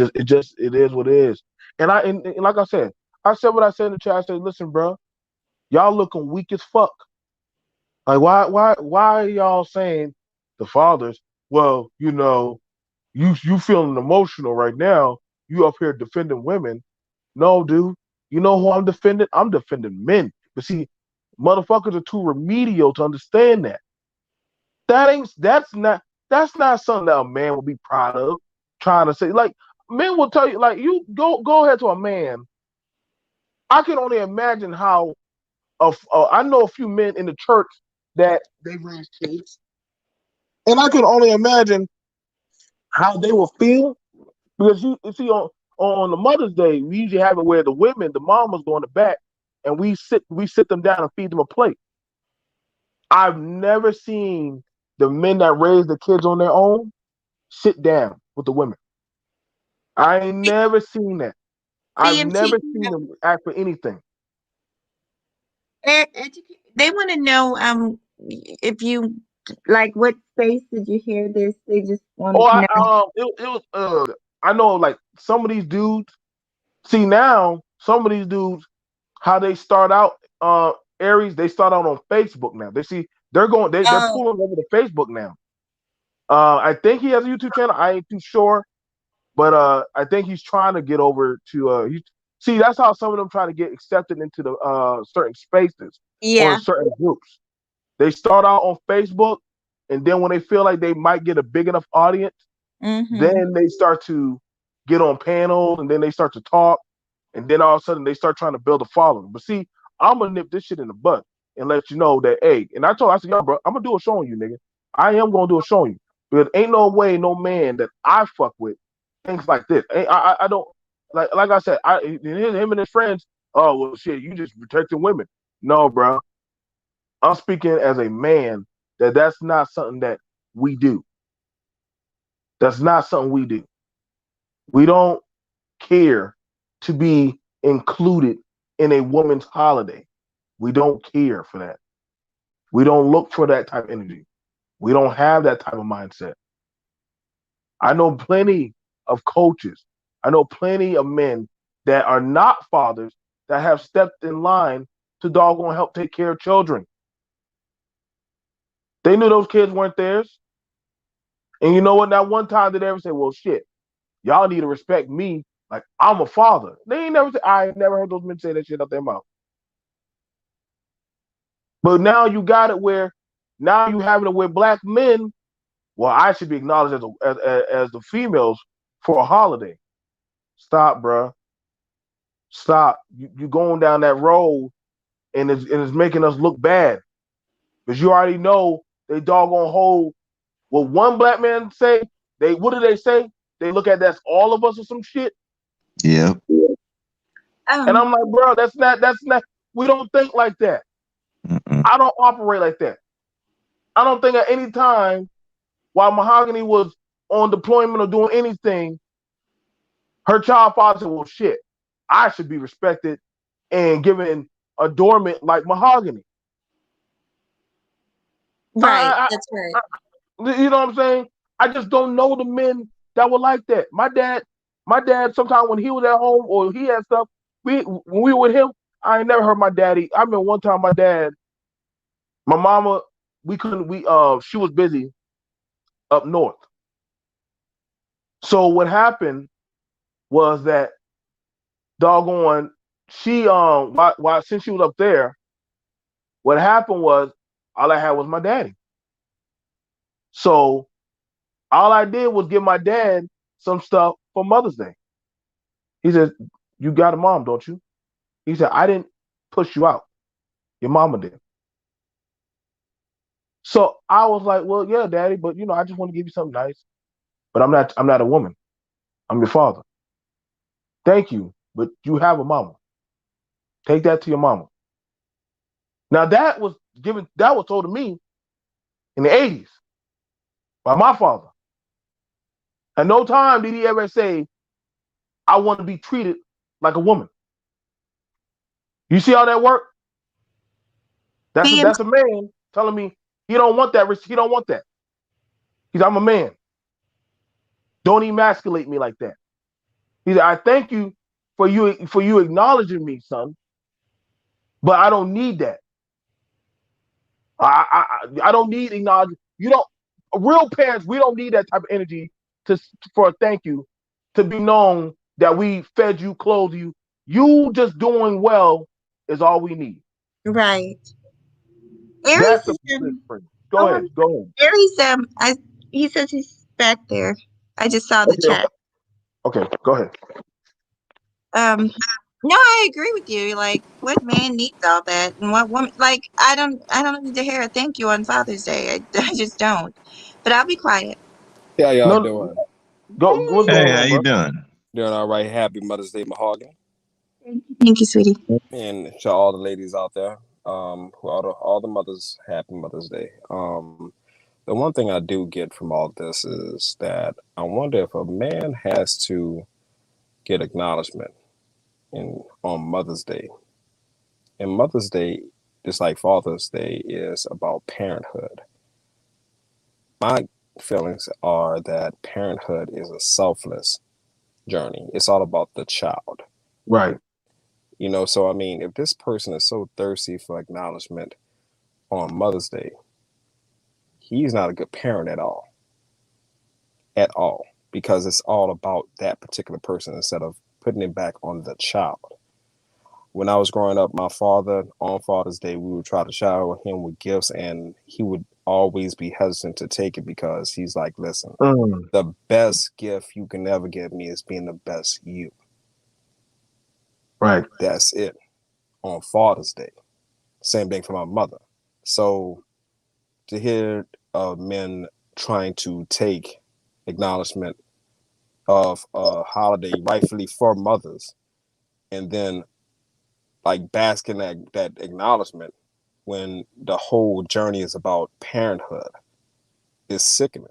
Speaker 1: is what it is. And like I said what I said in the chat. I said, listen, bro, y'all looking weak as fuck. Like why are y'all saying the fathers? Well, you feeling emotional right now. You up here defending women. No, dude. You know who I'm defending? I'm defending men. But see, motherfuckers are too remedial to understand that. That's not something that a man will be proud of. Trying to say, like, men will tell you, like, you go ahead to a man. I can only imagine how I know a few men in the church that they raised kids, and I can only imagine how they will feel because you see on the Mother's Day we usually have it where the women, the mamas, go in the back, and we sit them down and feed them a plate. I've never seen the men that raise the kids on their own sit down with the women. I ain't never seen that. I've
Speaker 2: BMT.
Speaker 1: never seen them ask for anything.
Speaker 2: They want to know if you like what space did you hear this? They just
Speaker 1: Oh,
Speaker 2: wanted to know.
Speaker 1: it was I know like some of these dudes. See now, some of these dudes, how they start out, Aries, they start out on Facebook now. They see they're
Speaker 2: Oh,
Speaker 1: pulling over to Facebook now. I think he has a YouTube channel. I ain't too sure, but I think he's trying to get over to see that's how some of them try to get accepted into the certain spaces or in
Speaker 2: yeah.
Speaker 1: certain groups. They start out on Facebook, and then when they feel like they might get a big enough audience,
Speaker 2: Mm-hmm.
Speaker 1: then they start to get on panels, and then they start to talk, and then all of a sudden they start trying to build a following. But see, I'm gonna nip this shit in the butt and let you know that, hey, and I said, yo, bro, I'm gonna do a show on you, nigga. I am gonna do a show on you. Because ain't no way no man that I fuck with thinks like this. I don't like I said, him and his friends, oh well shit, you just protecting women. No, bro. I'm speaking as a man that that's not something that we do. That's not something we do. We don't care to be included in a woman's holiday. We don't care for that. We don't look for that type of energy. We don't have that type of mindset. I know plenty of coaches. I know plenty of men that are not fathers that have stepped in line to doggone help take care of children. They knew those kids weren't theirs. And you know what? Not one time did they ever say, well, shit, y'all need to respect me like I'm a father. They ain't never say, I ain't never heard those men say that shit out their mouth. But now you got it where now you having it where black men, well, I should be acknowledged as the females for a holiday. Stop, bruh. Stop. You going down that road and it's making us look bad. Because you already know they doggone hold what one black man say, what do they say? They look at that's all of us or some shit.
Speaker 3: Yeah.
Speaker 1: And I'm like, bro, that's not, we don't think like that.
Speaker 3: Mm-mm.
Speaker 1: I don't operate like that. I don't think at any time while Mahogany was on deployment or doing anything, her child father said, well, shit, I should be respected and given adornment like Mahogany.
Speaker 2: Right, that's right.
Speaker 1: You know what I'm saying? I just don't know the men that were like that. My dad, sometimes when he was at home or he had stuff, when we were with him, I ain't never heard my daddy. I remember one time my mama, she was busy up north. So what happened was that doggone, she while since she was up there, what happened was all I had was my daddy. So all I did was give my dad some stuff for Mother's Day. He said, you got a mom, don't you? He said, I didn't push you out. Your mama did. So I was like, well, yeah, daddy, but I just want to give you something nice. But I'm not a woman. I'm your father. Thank you, but you have a mama. Take that to your mama. Now that was told to me in the 80s by my father. At no time did he ever say, I want to be treated like a woman. You see how that worked? That's a man telling me he don't want that. He don't want that. He's I'm a man. Don't emasculate me like that. He said, I thank you for you acknowledging me, son. But I don't need that. I don't need acknowledgement. You don't. Real parents, we don't need that type of energy for a thank you, to be known that we fed you, clothed you. You just doing well is all we need.
Speaker 2: Right.
Speaker 1: Aries, go ahead.
Speaker 2: Aries, he says he's back there. I just saw the chat.
Speaker 1: Okay, go ahead.
Speaker 2: No, I agree with you. Like, what man needs all that, and what woman? Like, I don't need to hear a thank you on Father's Day. I just don't. But I'll be quiet.
Speaker 4: How y'all doing?
Speaker 1: What's going on,
Speaker 3: how you
Speaker 1: bro?
Speaker 3: doing?
Speaker 4: Doing all right. Happy Mother's Day, Mahogany.
Speaker 2: Thank you, sweetie.
Speaker 4: And to all the ladies out there, all the mothers, happy Mother's Day. The one thing I do get from all this is that I wonder if a man has to get acknowledgement on Mother's Day. And Mother's Day, just like Father's Day, is about parenthood. My feelings are that parenthood is a selfless journey. It's all about the child.
Speaker 1: Right.
Speaker 4: So I mean, if this person is so thirsty for acknowledgement on Mother's Day, he's not a good parent at all. At all. Because it's all about that particular person instead of putting it back on the child. When I was growing up, my father, on Father's Day, we would try to shower him with gifts, and he would always be hesitant to take it because he's like, listen, the best gift you can ever give me is being the best you.
Speaker 1: Right.
Speaker 4: That's it. On Father's Day. Same thing for my mother. So to hear men trying to take acknowledgement of a holiday rightfully for mothers and then like bask in that acknowledgement when the whole journey is about parenthood is sickening.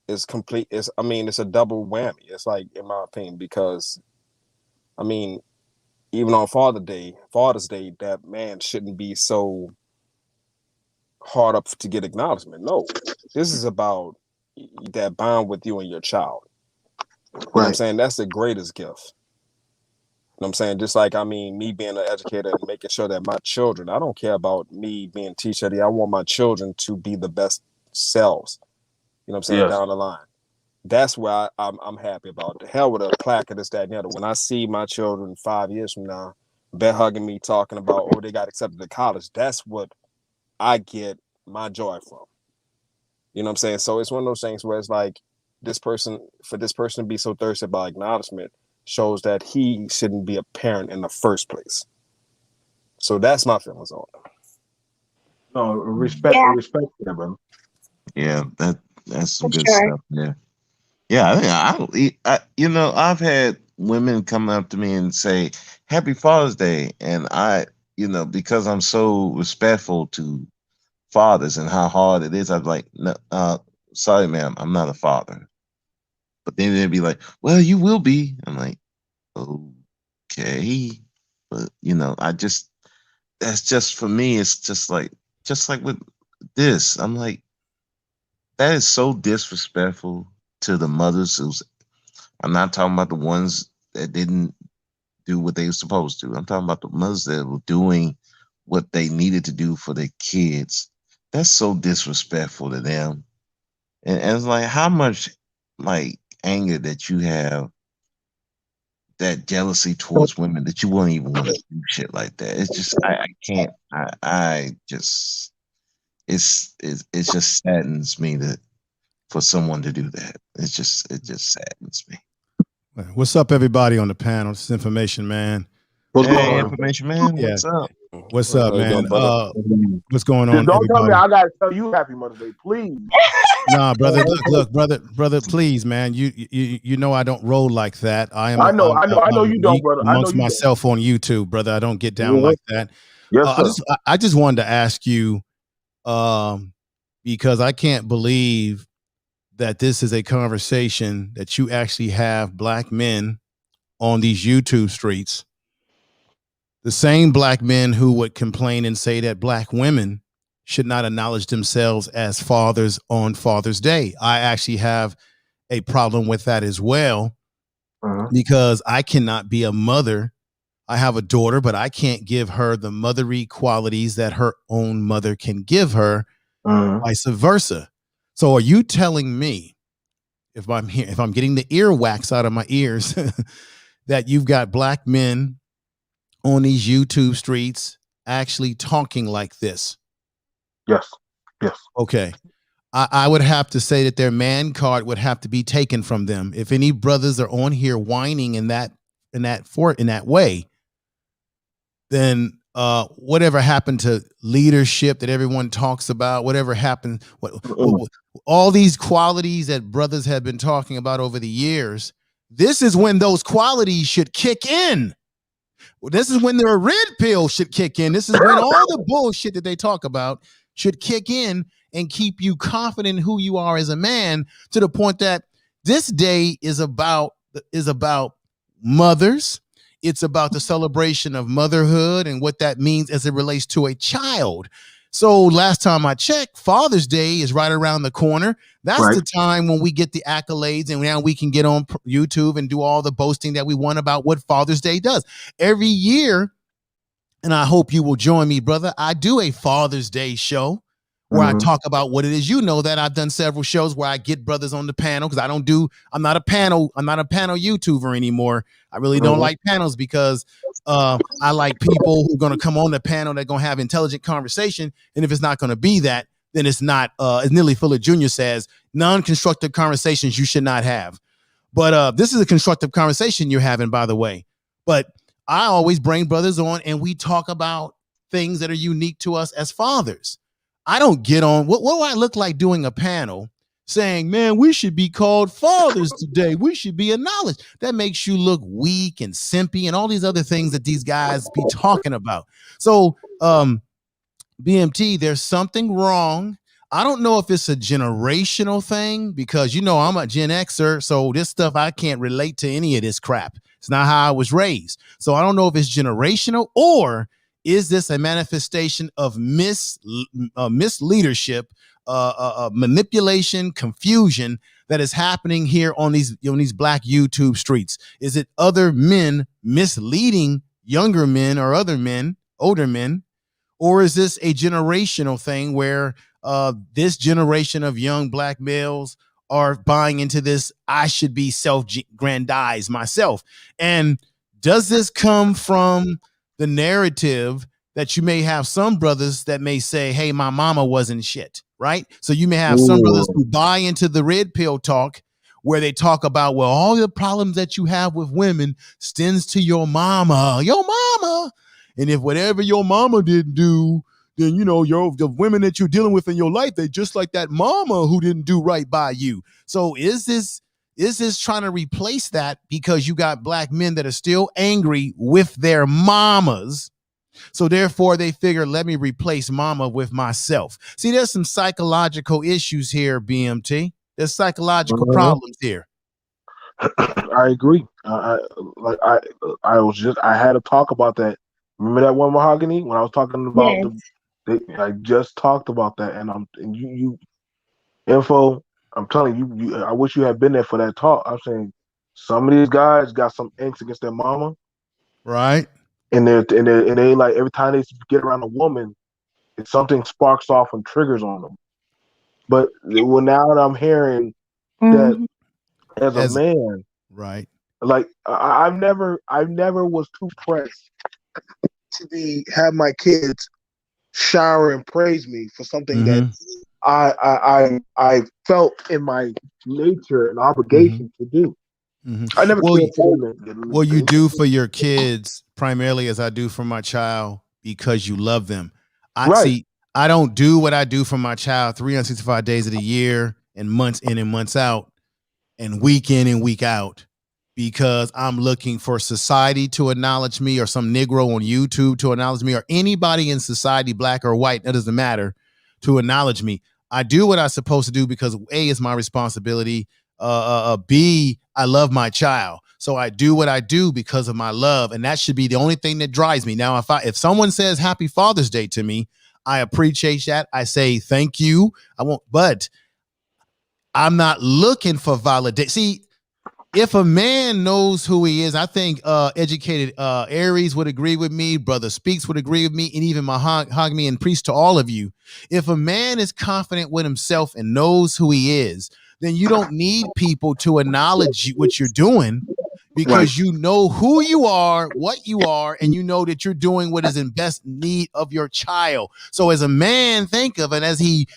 Speaker 4: It's complete. I mean, it's a double whammy. It's like, in my opinion, because I mean, even on Father's Day, that man shouldn't be so hard up to get acknowledgement. No, this is about that bond with you and your child. You know what I'm saying? That's the greatest gift. You know what I'm saying? Just like, I mean, me being an educator and making sure that my children, I don't care about me being teacher. I want my children to be the best selves. You know what I'm saying?
Speaker 1: Yes.
Speaker 4: Down the line. That's where I'm happy about. The hell with a plaque of this, that, and the other. When I see my children 5 years from now, bear hugging me, talking about, oh, they got accepted to college, that's what I get my joy from. You know what I'm saying? So it's one of those things where it's like, for this person to be so thirsty about acknowledgement shows that he shouldn't be a parent in the first place. So that's my feelings on it.
Speaker 1: No, respect for that, brother.
Speaker 3: Yeah, that's some
Speaker 2: For
Speaker 3: good
Speaker 2: sure.
Speaker 3: stuff. Yeah. Yeah, you know, I've had women come up to me and say, Happy Father's Day. And you know, because I'm so respectful to fathers and how hard it is, I'm like, no, sorry, ma'am, I'm not a father. But then they'd be like, well, you will be. I'm like, okay. But, you know, that's just, for me, it's just like with this, I'm like, that is so disrespectful to the mothers I'm not talking about the ones that didn't do what they were supposed to. I'm talking about the mothers that were doing what they needed to do for their kids. That's so disrespectful to them. And it's like, how much like anger that you have, that jealousy towards women, that you won't even want to do shit like that. It's just, I can't, I just, it just saddens me for someone to do that. It just saddens me.
Speaker 5: What's up, everybody on the panel? This is Information Man.
Speaker 1: What's going on?
Speaker 3: Information Man?
Speaker 5: Yeah.
Speaker 3: What's up?
Speaker 5: What's up, man? What's going
Speaker 1: Just
Speaker 5: on,
Speaker 1: don't tell me
Speaker 5: everybody?
Speaker 1: I gotta tell you Happy Mother's Day, please.
Speaker 5: Nah, brother. Look, brother. Please, man. You know I don't roll like that.
Speaker 1: I know you don't, brother. I know
Speaker 5: Amongst
Speaker 1: you
Speaker 5: myself on YouTube, brother. I don't get down like that.
Speaker 1: Yes, sir.
Speaker 5: I just wanted to ask you, because I can't believe that this is a conversation that you actually have black men on these YouTube streets. The same black men who would complain and say that black women should not acknowledge themselves as fathers on Father's Day. I actually have a problem with that as well, because I cannot be a mother. I have a daughter, but I can't give her the motherly qualities that her own mother can give her, vice versa. So are you telling me, if I'm getting the earwax out of my ears, that you've got black men on these YouTube streets actually talking like this?
Speaker 1: Yes.
Speaker 5: Okay. I would have to say that their man card would have to be taken from them. If any brothers are on here whining in that way, then whatever happened to leadership that everyone talks about, whatever happened, all these qualities that brothers have been talking about over the years, this is when those qualities should kick in. This is when their red pill should kick in. This is when all the bullshit that they talk about should kick in and keep you confident in who you are as a man, to the point that this day is about mothers. It's about the celebration of motherhood and what that means as it relates to a child. So last time I checked, Father's Day is right around the corner. That's the time when we get the accolades, and now we can get on YouTube and do all the boasting that we want about what Father's Day does. Every year, and I hope you will join me, brother, I do a Father's Day show where I talk about what it is. You know that I've done several shows where I get brothers on the panel, because I'm not a panel YouTuber anymore. I really don't like panels, because I like people who are going to come on the panel that are going to have intelligent conversation. And if it's not going to be that, then it's not, as Neely Fuller Jr. says, non-constructive conversations you should not have. But this is a constructive conversation you're having, by the way. But I always bring brothers on and we talk about things that are unique to us as fathers. I don't get on. What do I look like doing a panel saying, man, we should be called fathers today. We should be acknowledged. That makes you look weak and simpy and all these other things that these guys be talking about. So, BMT, there's something wrong. I don't know if it's a generational thing because, you know, I'm a Gen Xer. So this stuff, I can't relate to any of this crap. It's not how I was raised. So I don't know if it's generational or is this a manifestation of misleadership, manipulation, confusion that is happening here on these black YouTube streets? Is it other men misleading younger men or other men, older men? Or is this a generational thing where this generation of young black males are buying into this, I should be self-grandize myself? And does this come from the narrative that you may have some brothers that may say, hey, my mama wasn't shit, right? So you may have some brothers who buy into the red pill talk where they talk about, well, all the problems that you have with women stems to your mama. And if whatever your mama didn't do, then, you know, the women that you're dealing with in your life, they just like that mama who didn't do right by you. So is this trying to replace that because you got black men that are still angry with their mamas? So therefore they figure, let me replace mama with myself. See, there's some psychological issues here, BMT. There's psychological problems here.
Speaker 1: I agree. I had to talk about that. Remember that one, Mahogany, when I was talking about I just talked about that, and you info. I'm telling you, I wish you had been there for that talk. I'm saying some of these guys got some angst against their mama,
Speaker 5: right?
Speaker 1: And they like every time they get around a woman, something sparks off and triggers on them. But now that I'm hearing that as a man,
Speaker 5: right?
Speaker 1: Like I never was too pressed to have my kids shower and praise me for something that I felt in my nature an obligation to do. I never cared for them.
Speaker 5: Well, you do for your kids primarily as I do for my child because you love them. I don't do what I do for my child 365 days of the year and months in and months out and week in and week out because I'm looking for society to acknowledge me or some Negro on YouTube to acknowledge me or anybody in society, black or white, that doesn't matter, to acknowledge me. I do what I'm supposed to do because A, is my responsibility. B, I love my child. So I do what I do because of my love. And that should be the only thing that drives me. Now, if someone says Happy Father's Day to me, I appreciate that. I say thank you. But I'm not looking for validation. See, if a man knows who he is, I think educated Aries would agree with me, Brother Speaks would agree with me, and even Mahogany and Priest to all of you. If a man is confident with himself and knows who he is, then you don't need people to acknowledge what you're doing because you know who you are, what you are, and you know that you're doing what is in best need of your child. So as a man think of, and as he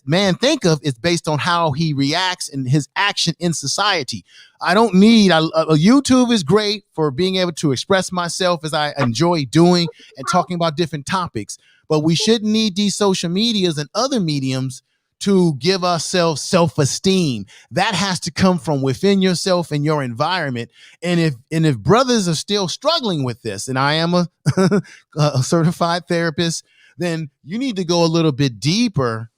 Speaker 5: man think of, it's based on how he reacts and his action in society. I don't need, YouTube is great for being able to express myself as I enjoy doing and talking about different topics, but we shouldn't need these social medias and other mediums to give ourselves self-esteem. That has to come from within yourself and your environment. And if brothers are still struggling with this, and I am a certified therapist, then you need to go a little bit deeper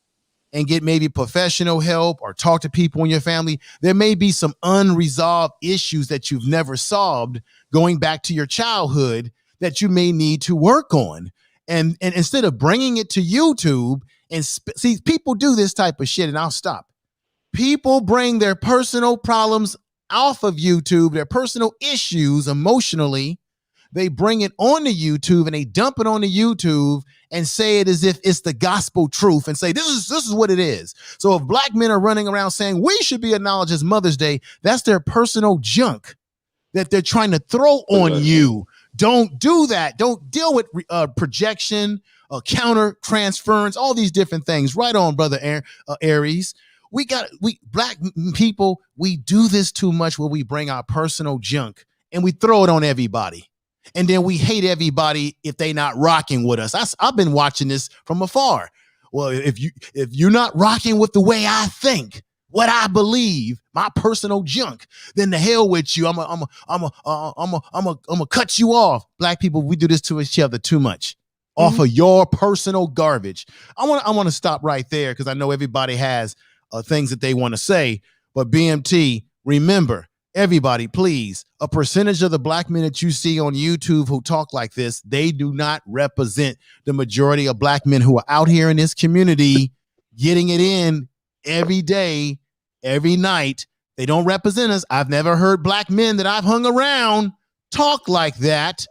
Speaker 5: and get maybe professional help or talk to people in your family. There may be some unresolved issues that you've never solved going back to your childhood that you may need to work on. And instead of bringing it to YouTube, and see, people do this type of shit, and I'll stop. People bring their personal problems off of YouTube, their personal issues emotionally. They bring it onto YouTube and they dump it onto YouTube and say it as if it's the gospel truth and say, this is what it is. So if black men are running around saying we should be acknowledged as Mother's Day, that's their personal junk that they're trying to throw on you. Don't do that. Don't deal with projection, counter transference, all these different things. Right on, Brother Aries. We black people, we do this too much where we bring our personal junk and we throw it on everybody. And then we hate everybody if they not rocking with us. I've been watching this from afar. well, if you're not rocking with the way I think, what I believe, my personal junk, then the hell with you. I'm a cut you off. Black people, we do this to each other too much. Off of your personal garbage. I want to stop right there because I know everybody has things that they want to say. But BMT, remember, everybody, please, a percentage of the black men that you see on YouTube who talk like this, they do not represent the majority of black men who are out here in this community getting it in every day, every night. They don't represent us. I've never heard black men that I've hung around talk like that.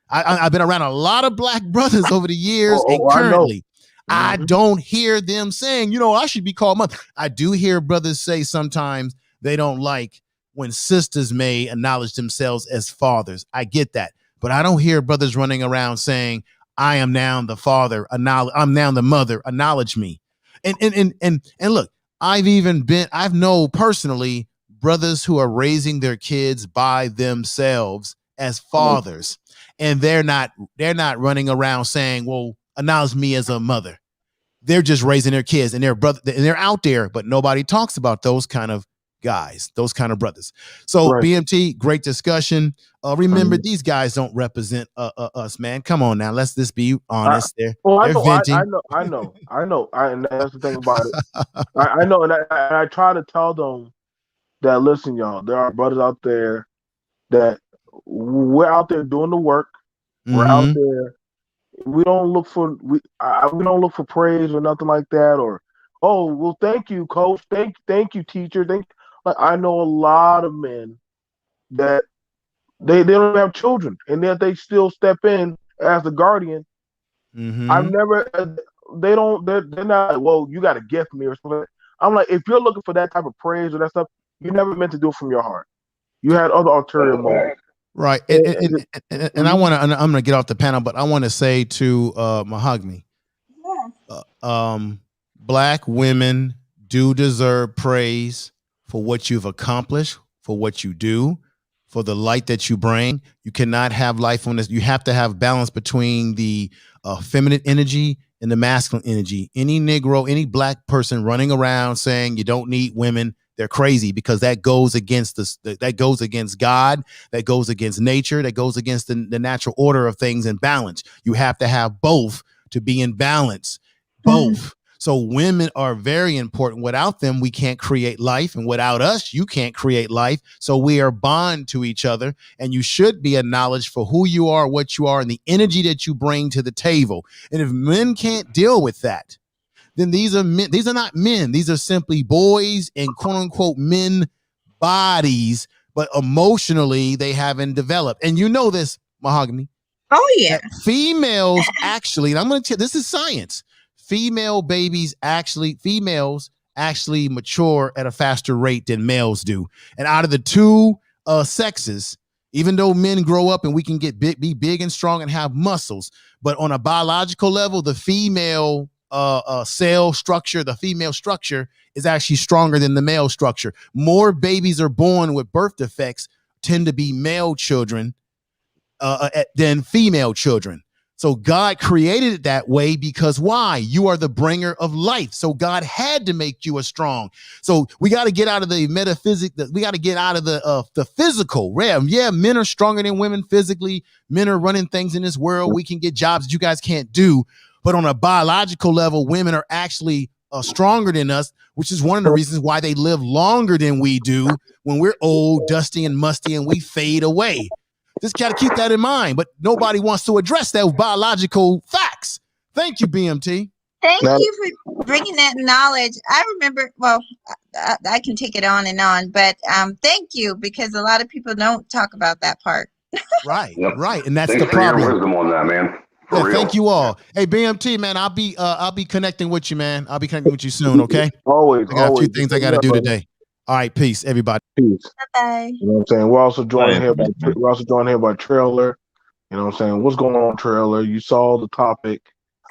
Speaker 5: I've been around a lot of black brothers over the years, and currently I don't hear them saying, you know, I should be called mother. I do hear brothers say sometimes they don't like when sisters may acknowledge themselves as fathers. I get that. But I don't hear brothers running around saying, I am now the father, I'm now the mother, acknowledge me. And look, I've known personally brothers who are raising their kids by themselves as fathers, and they're not running around saying, well, acknowledge me as a mother. They're just raising their kids, and they're out there, but nobody talks about those kind of guys, those kind of brothers. So BMT, great discussion. Remember, these guys don't represent us, man. Come on now, let's just be honest. They're venting.
Speaker 1: I know. And that's the thing about it. I know, and I try to tell them that, listen, y'all, there are brothers out there that we're out there doing the work. We're out there. We don't look for we don't look for praise or nothing like that. Or, oh, well, thank you, coach. Thank you, teacher. Like, I know a lot of men that they don't have children, and that they still step in as the guardian. I've never. They're not. Well, you got a gift me or something. I'm like, if you're looking for that type of praise or that stuff, you never meant to do it from your heart. You had other ulterior motives.
Speaker 5: Right. And I'm going to get off the panel, but I want to say to Mahogany, black women do deserve praise for what you've accomplished, for what you do, for the light that you bring. You cannot have life on this. You have to have balance between the feminine energy and the masculine energy. Any Negro, any black person running around saying you don't need women, they're crazy, because that goes against that goes against God, that goes against nature, that goes against the natural order of things and balance. You have to have both to be in balance, both. So women are very important. Without them, we can't create life. And without us, you can't create life. So we are bond to each other, and you should be acknowledged for who you are, what you are, and the energy that you bring to the table. And if men can't deal with that, then these are men. These are not men. These are simply boys in quote unquote men bodies, but emotionally they haven't developed. And you know this, Mahogany.
Speaker 2: Oh yeah.
Speaker 5: Females actually, and I'm going to tell, this is science. Females actually mature at a faster rate than males do. And out of the two sexes, even though men grow up and we can get be big and strong and have muscles, but on a biological level, the female cell structure, the female structure is actually stronger than the male structure. More babies are born with birth defects tend to be male children than female children. So God created it that way because why? You are the bringer of life. So God had to make you a strong. So we got to get out of the metaphysics. We got to get out of the physical realm. Yeah, men are stronger than women physically. Men are running things in this world. We can get jobs that you guys can't do. But on a biological level, women are actually stronger than us, which is one of the reasons why they live longer than we do when we're old, dusty, and musty, and we fade away. Just got to keep that in mind, but nobody wants to address those biological facts. Thank you, BMT.
Speaker 2: Thank you for bringing that knowledge. I remember, well, I can take it on and on, but thank you, because a lot of people don't talk about that part.
Speaker 5: Right, right, and that's
Speaker 6: Thanks
Speaker 5: the problem.
Speaker 6: For your wisdom on that, man.
Speaker 5: Yeah, thank you all. Hey, BMT, man, I'll be connecting with you, man. I'll be connecting with you soon, okay?
Speaker 1: Always.
Speaker 5: I got a few things I got to do today. All right, peace, everybody.
Speaker 1: Peace.
Speaker 2: Bye-bye.
Speaker 1: You know what I'm saying? We're also joined here by Trailer. You know what I'm saying? What's going on, Trailer? You saw the topic.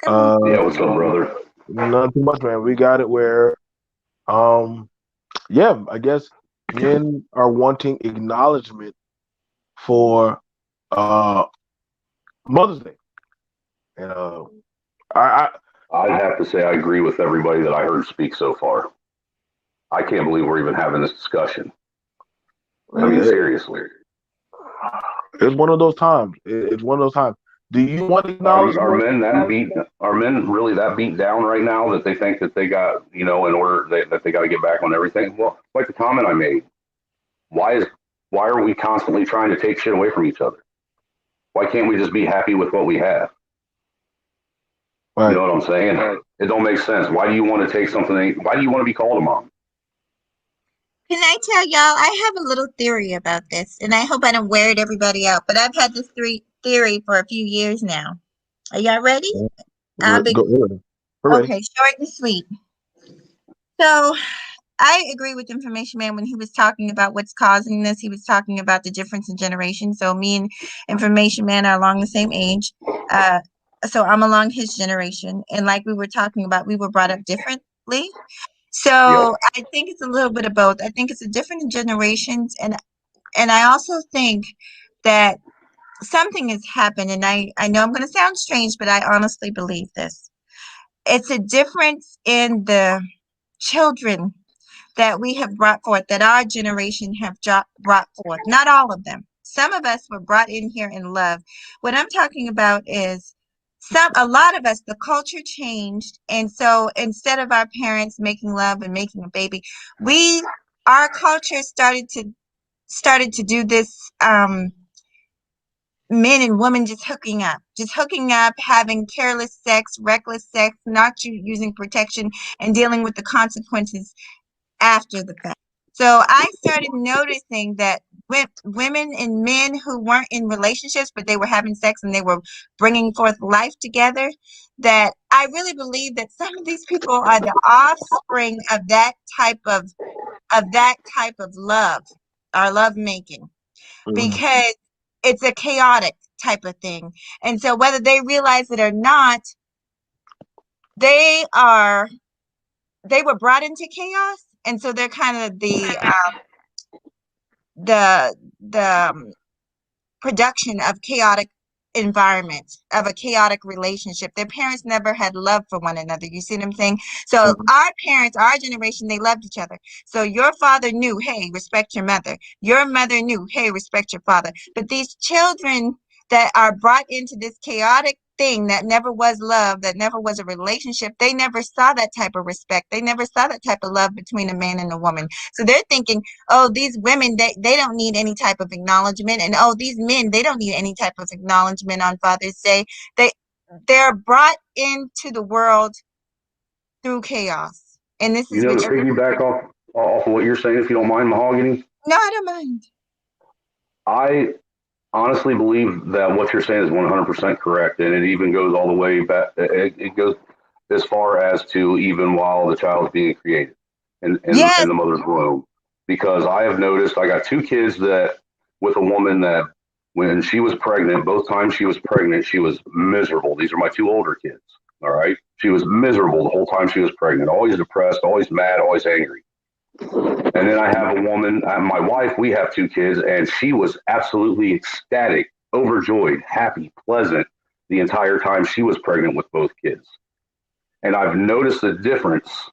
Speaker 6: Yeah, what's up, brother?
Speaker 1: Not too much, man. We got it where, yeah, I guess men are wanting acknowledgement for Mother's Day. And
Speaker 6: I'd have to say I agree with everybody that I heard speak so far. I can't believe we're even having this discussion. I mean, seriously.
Speaker 1: It's one of those times. It's one of those times. Do you want to acknowledge?
Speaker 6: Are men really that beat down right now that they think that they got, in order that they got to get back on everything? Well, like the comment I made, why are we constantly trying to take shit away from each other? Why can't we just be happy with what we have? Right. You know what I'm saying? It don't make sense. Why do you want to take something? Why do you want to be called a mom?
Speaker 2: Can I tell y'all, I have a little theory about this, and I hope I don't wear it everybody out, but I've had this theory for a few years now. Are y'all ready? Okay, short and sweet. So I agree with Information Man when he was talking about what's causing this. He was talking about the difference in generation. So me and Information Man are along the same age. So I'm along his generation. And like we were talking about, we were brought up differently. So I think it's a little bit of both. I think it's a different generations. And I also think that something has happened. And I know I'm going to sound strange, but I honestly believe this. It's a difference in the children that we have brought forth, that our generation have brought forth. Not all of them. Some of us were brought in here in love. What I'm talking about is a lot of us, the culture changed. And so instead of our parents making love and making a baby, our culture started to do this, men and women just hooking up, having careless sex, reckless sex, not using protection, and dealing with the consequences after the fact. So I started noticing that women and men who weren't in relationships, but they were having sex and they were bringing forth life together, that I really believe that some of these people are the offspring of that type of love, or love making, because it's a chaotic type of thing. And so whether they realize it or not, they were brought into chaos. And so they're kind of the production of chaotic environment, of a chaotic relationship. Their parents never had love for one another. You see what I'm saying? So our parents, our generation, they loved each other. So your father knew, hey, respect your mother. Your mother knew, hey, respect your father. But these children that are brought into this chaotic thing that never was love, that never was a relationship, they never saw that type of respect. They never saw that type of love between a man and a woman. So they're thinking, oh, these women, they don't need any type of acknowledgement. And oh, these men, they don't need any type of acknowledgement on Father's Day. They're brought into the world through chaos. And this is
Speaker 6: to piggyback off of what you're saying, if you don't mind, Mahogany.
Speaker 2: No, I don't mind.
Speaker 6: I honestly believe that what you're saying is 100% correct, and it even goes all the way back. It goes as far as to even while the child is being created in the mother's womb. Because I have noticed, I got 2 kids that with a woman that when she was pregnant, both times she was pregnant, she was miserable. These are my 2 older kids. All right, she was miserable the whole time she was pregnant, always depressed, always mad, always angry. And then I have a woman, my wife, we have 2 kids, and she was absolutely ecstatic, overjoyed, happy, pleasant the entire time she was pregnant with both kids. And I've noticed the difference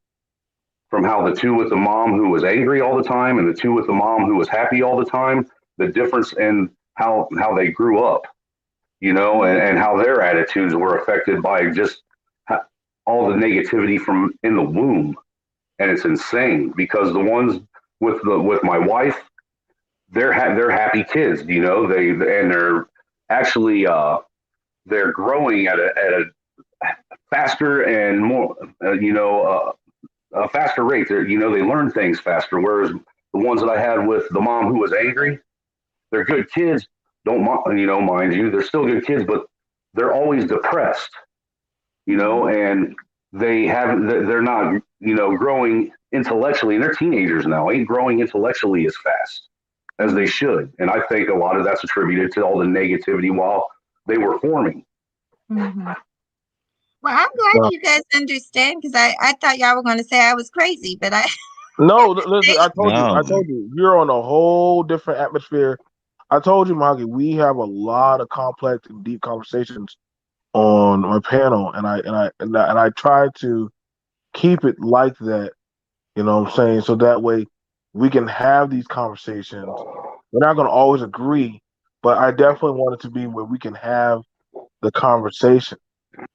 Speaker 6: from how the 2 with the mom who was angry all the time and the 2 with the mom who was happy all the time, the difference in how they grew up, and how their attitudes were affected by just all the negativity from in the womb. And it's insane because the ones with my wife, they're happy kids, they're actually they're growing at a faster and more a faster rate. They learn things faster. Whereas the ones that I had with the mom who was angry, they're good kids. Mind you, they're still good kids, but they're always depressed, and they're not, growing intellectually, and they're teenagers now, ain't growing intellectually as fast as they should. And I think a lot of that's attributed to all the negativity while they were forming.
Speaker 2: Mm-hmm. Well, I'm glad you guys understand, because I thought y'all were going to say I was crazy, but
Speaker 1: No, listen, I told you, you're on a whole different atmosphere. I told you, Maggie, we have a lot of complex and deep conversations on my panel, and I try to keep it like that. You know what I'm saying? So that way we can have these conversations. We're not going to always agree, but I definitely want it to be where we can have the conversation.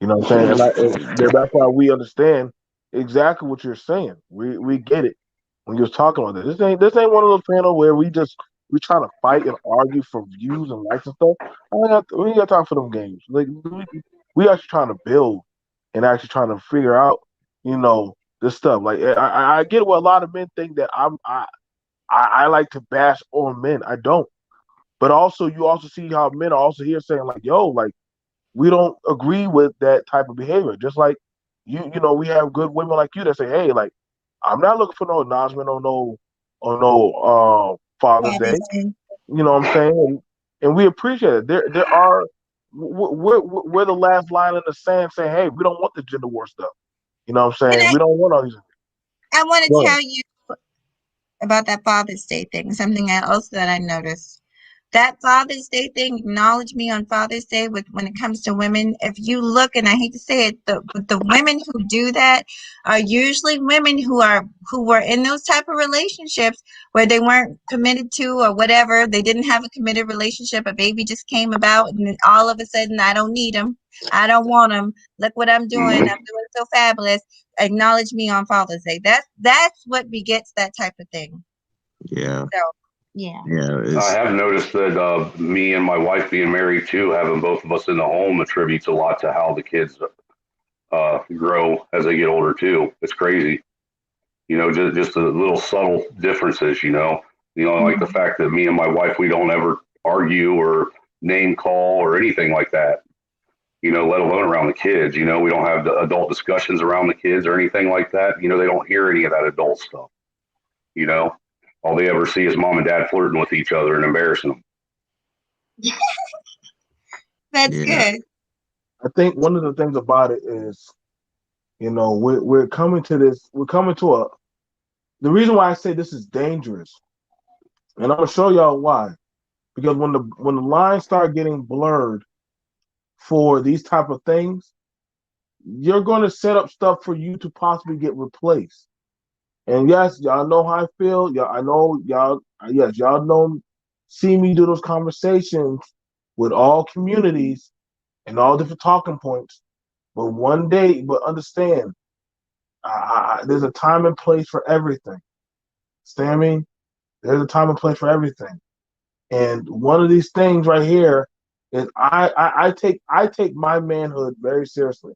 Speaker 1: You know what I'm saying? And that's why we understand exactly what you're saying. We get it when you're talking about this. This ain't one of those panels where we try to fight and argue for views and likes and stuff. We ain't got time for them games. Like we actually trying to build and actually trying to figure out, you know, this stuff. Like I get what a lot of men think that I like to bash on men. I don't. But also you also see how men are also here saying like, yo, like we don't agree with that type of behavior. Just like you know, we have good women like you that say, hey, like I'm not looking for no acknowledgement on no Father's Day.
Speaker 2: Obviously.
Speaker 1: You know what I'm saying? And we appreciate it. There are we're the last line in the sand saying, hey, we don't want the gender war stuff. You know what I'm
Speaker 2: And
Speaker 1: saying? We don't want all these.
Speaker 2: I want to
Speaker 1: Go ahead.
Speaker 2: tell you about that Father's Day thing, something else that I noticed. That Father's Day thing, acknowledge me on Father's Day with when it comes to women. If you look, and I hate to say it, the women who do that are usually women who were in those type of relationships where they weren't committed to or whatever. They didn't have a committed relationship. A baby just came about, and then all of a sudden, I don't need him. I don't want him. Look what I'm doing. I'm doing so fabulous. Acknowledge me on Father's Day. That's what begets that type of thing.
Speaker 3: Yeah,
Speaker 2: So yeah.
Speaker 3: yeah.
Speaker 6: I
Speaker 3: It's
Speaker 6: have noticed that me and my wife being married too, having both of us in the home, attributes a lot to how the kids grow as they get older too. It's crazy, you know, just the little subtle differences. Like the
Speaker 2: Mhm.
Speaker 6: fact that me and my wife we don't ever argue or name call or anything like that. Let alone around the kids. We don't have the adult discussions around the kids or anything like that. They don't hear any of that adult stuff. You know, all they ever see is mom and dad flirting with each other and embarrassing them.
Speaker 2: That's
Speaker 3: yeah,
Speaker 2: good.
Speaker 1: I think one of the things about it is, you know, we're coming to this. We're coming to a. The reason why I say this is dangerous, and I'm gonna show y'all why. Because when the lines start getting blurred for these type of things, you're going to set up stuff for you to possibly get replaced. And yes, y'all know how I feel. Y'all, I know y'all. Yes, y'all know. See me do those conversations with all communities and all different talking points. But one day, but understand, there's a time and place for everything. Understand me? There's a time and place for everything. And one of these things right here is I take my manhood very seriously.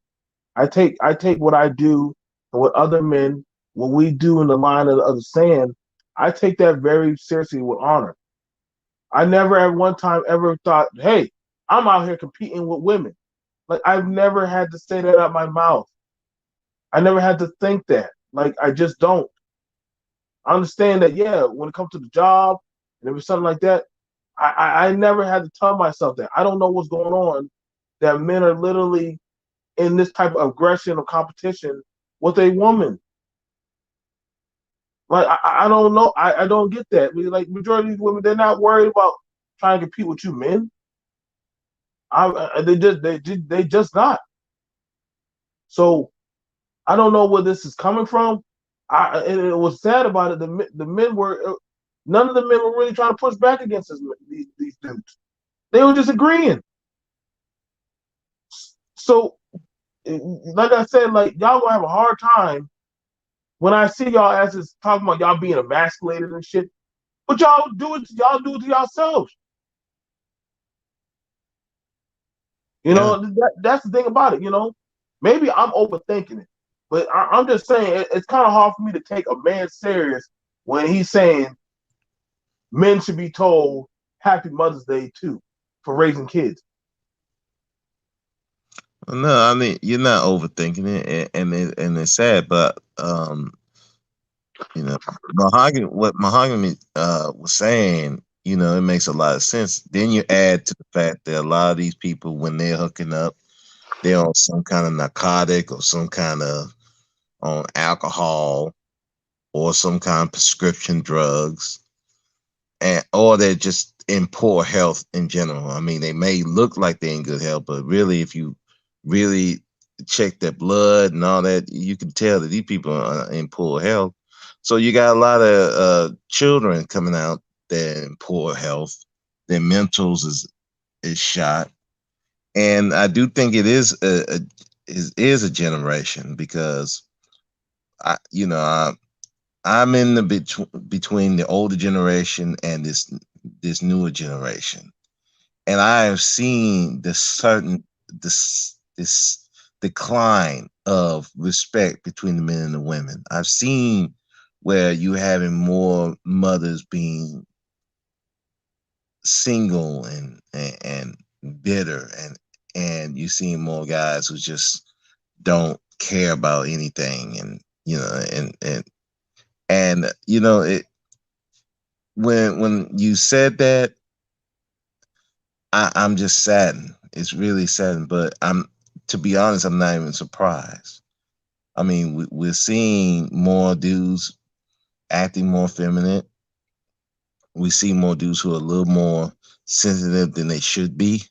Speaker 1: I take what I do and what other men, what we do in the line of the sand, I take that very seriously with honor. I never at one time ever thought, hey, I'm out here competing with women. Like I've never had to say that out my mouth. I never had to think that. Like I just don't. I understand that, yeah, when it comes to the job and if it's something like that, I never had to tell myself that. I don't know what's going on, that men are literally in this type of aggression or competition with a woman. Like I don't know. I don't get that. Like majority of these women, they're not worried about trying to compete with you men. They just not. So I don't know where this is coming from. And it was sad about it. The men were none of the men were really trying to push back against these dudes. They were just agreeing. So like I said, like y'all gonna have a hard time when I see y'all asses talking about y'all being emasculated and shit. But y'all do it to yourselves. You
Speaker 3: yeah.
Speaker 1: know, that's the thing about it, you know. Maybe I'm overthinking it. But I'm just saying it's kind of hard for me to take a man serious when he's saying men should be told Happy Mother's Day too for raising kids.
Speaker 3: No, I mean you're not overthinking it, and it's sad, but mahogany. What mahogany was saying, it makes a lot of sense. Then you add to the fact that a lot of these people, when they're hooking up, they're on some kind of narcotic or some kind of on alcohol or some kind of prescription drugs, and or they're just in poor health in general. I mean, they may look like they're in good health, but really, if you really check their blood and all that, you can tell that these people are in poor health. So you got a lot of children coming out there in poor health. Their mentals is shot, and I do think it is a generation because I'm in the between the older generation and this newer generation, and I have seen this decline of respect between the men and the women. I've seen where you having more mothers being single and bitter, and you seeing more guys who just don't care about anything, and it when you said that, I'm just saddened. It's really saddened, but to be honest, I'm not even surprised. I mean, we're seeing more dudes acting more feminine. We see more dudes who are a little more sensitive than they should be.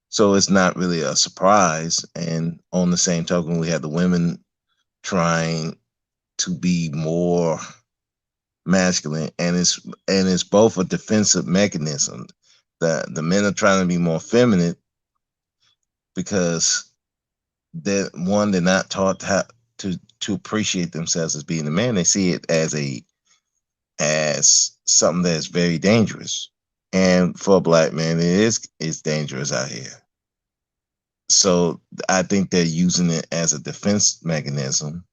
Speaker 3: So it's not really a surprise. And on the same token, we have the women trying to be more masculine, and it's both a defensive mechanism. The men are trying to be more feminine because they're not taught how to appreciate themselves as being a man. They see it as something that's very dangerous. And for a black man, it's dangerous out here. So I think they're using it as a defense mechanism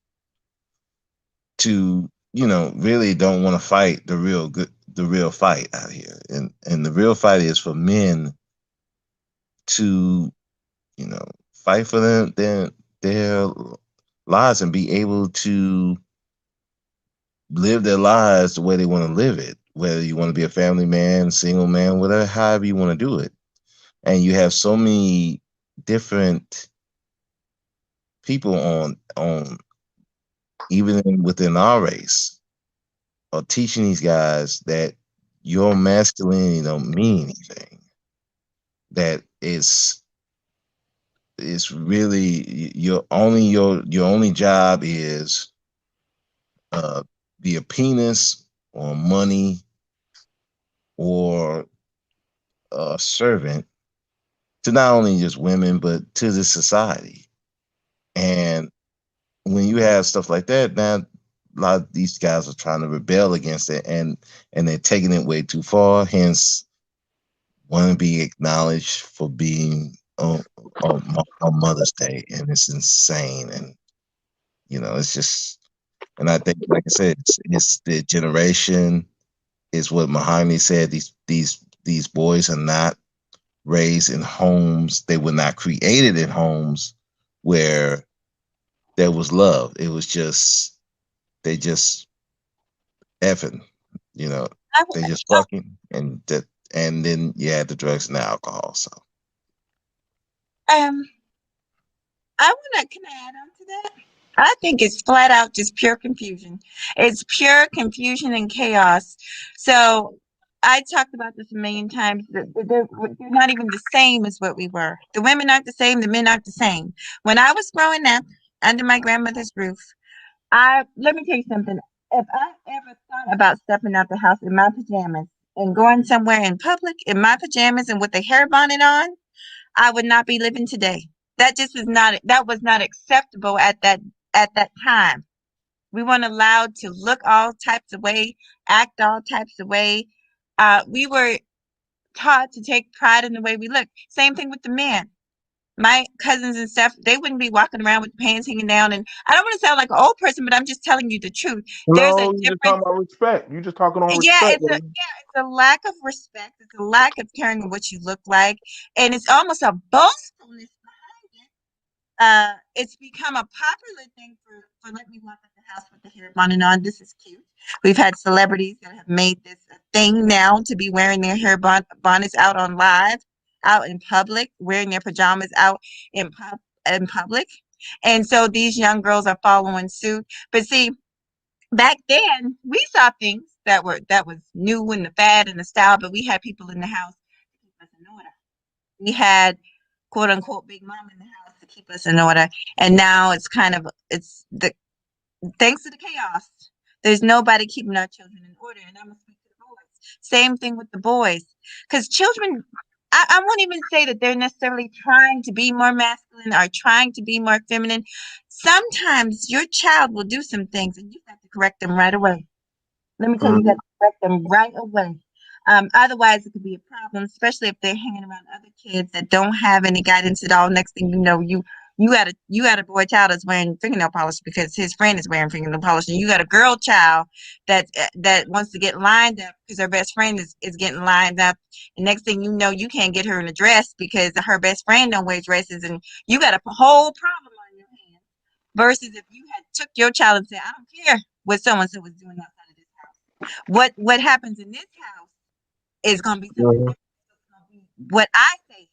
Speaker 3: to, really don't want to fight the real fight out here. And the real fight is for men to, fight for their lives and be able to live their lives the way they want to live it, whether you want to be a family man, single man, whatever, however you want to do it. And you have so many different people on even within our race are teaching these guys that your masculinity don't mean anything. That it's really your only job is be a penis or money or a servant to not only just women but to the society. And when you have stuff like that, now a lot of these guys are trying to rebel against it, and they're taking it way too far. Hence, want to be acknowledged for being on Mother's Day, and it's insane. And it's just, and I think, like I said, it's the generation. Is what Mahoney said. These boys are not raised in homes. They were not created in homes where there was love. It was just they just effing, they just fucking, and then you had the drugs and the alcohol. So
Speaker 2: I can I add on to that? I think it's flat out just pure confusion. It's pure confusion and chaos. So I talked about this a million times. They're not even the same as what we were. The women aren't the same. The men aren't the same. When I was growing up under my grandmother's roof, let me tell you something. If I ever thought about stepping out the house in my pajamas and going somewhere in public in my pajamas and with a hair bonnet on, I would not be living today. That was not acceptable at that time. We weren't allowed to look all types of way, act all types of way. We were taught to take pride in the way we look. Same thing with the men. My cousins and stuff, they wouldn't be walking around with pants hanging down. And I don't want to sound like an old person, but I'm just telling you the truth. There's a
Speaker 1: No, you're just talking about respect. You're just talking on
Speaker 2: yeah,
Speaker 1: respect.
Speaker 2: it's a lack of respect. It's a lack of caring of what you look like, and it's almost a boastfulness behind it. It's become a popular thing for let me walk at the house with the hair bonnet on. This is cute. We've had celebrities that have made this a thing now to be wearing their hair bonnets out on live, out in public, wearing their pajamas out in public, and so these young girls are following suit. But see, back then we saw things that was new and the fad and the style, but we had people in the house to keep us in order. We had quote unquote big mom in the house to keep us in order. And now it's thanks to the chaos, there's nobody keeping our children in order. And I'm gonna speak to the boys. Same thing with the boys. Because children, I won't even say that they're necessarily trying to be more masculine or trying to be more feminine. Sometimes your child will do some things and you have to correct them right away. Let me tell you, you got to correct them right away. Otherwise, it could be a problem, especially if they're hanging around other kids that don't have any guidance at all. Next thing you know, you got a boy child that's wearing fingernail polish because his friend is wearing fingernail polish, and you got a girl child that wants to get lined up because her best friend is getting lined up. And next thing you know, you can't get her in a dress because her best friend don't wear dresses, and you got a whole problem on your hands. Versus if you had took your child and said, "I don't care what someone was doing outside of this house. What happens in this house is going to be something different. What I say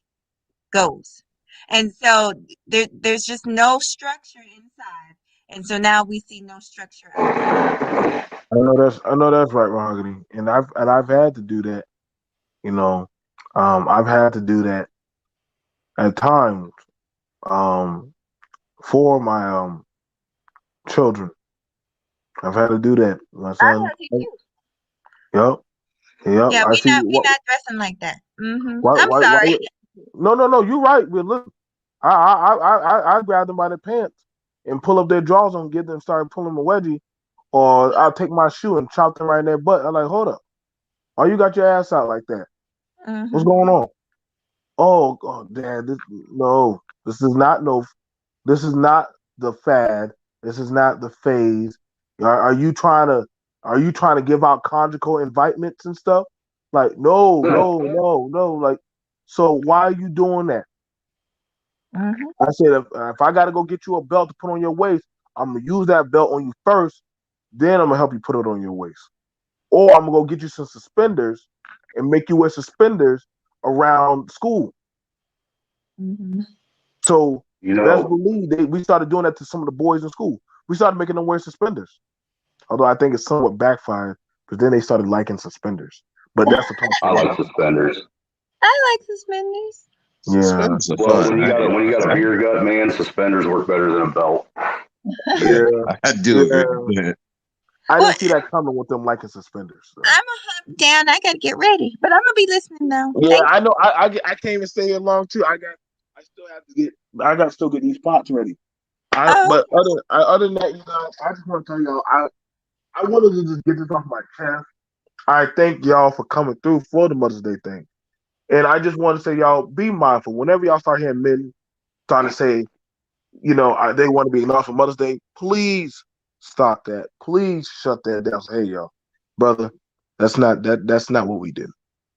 Speaker 2: goes." And so there's just no structure inside, and so now we see no structure outside.
Speaker 1: I know that's right, Mahogany, and I've had to do that. You know, I've had to do that at times for my children. I've had to do that. My son. Yep.
Speaker 2: Yeah,
Speaker 1: I see.
Speaker 2: we not dressing like that.
Speaker 1: Why,
Speaker 2: I'm sorry.
Speaker 1: No. You're right. But look, I grab them by the pants and pull up their drawers and get them start pulling a wedgie, or I'll take my shoe and chop them right in their butt. I'm like, hold up, why you got your ass out like that? What's going on? Oh, Dad, this is not the fad. This is not the phase. Are you trying to give out conjugal invitements and stuff? Like, no. Like, so why are you doing that? I said, if I got to go get you a belt to put on your waist, I'm gonna use that belt on you first. Then I'm gonna help you put it on your waist, or I'm gonna go get you some suspenders and make you wear suspenders around school. So best believe we started doing that to some of the boys in school. We started making them wear suspenders. Although I think it's somewhat backfired because then they started liking suspenders. But that's the
Speaker 6: I like suspenders.
Speaker 2: I like suspenders.
Speaker 1: Yeah.
Speaker 6: Well, when you got a beer gut, man, suspenders work better than a belt.
Speaker 1: Yeah,
Speaker 3: I do agree with that.
Speaker 1: I didn't see that coming with them liking suspenders. So.
Speaker 2: I'm a hump down. I gotta get ready, but I'm gonna be listening now.
Speaker 1: Yeah, I know. I can't even stay here long too. I got to still get these pots ready. But other than that, you guys, I just want to tell y'all, I wanted to just get this off my chest. I thank y'all for coming through for the Mother's Day thing, and I just want to say, y'all, be mindful whenever y'all start hearing men trying to say, they want to be acknowledged for Mother's Day. Please stop that. Please shut that down. Say, hey, y'all, brother, that's not what we do.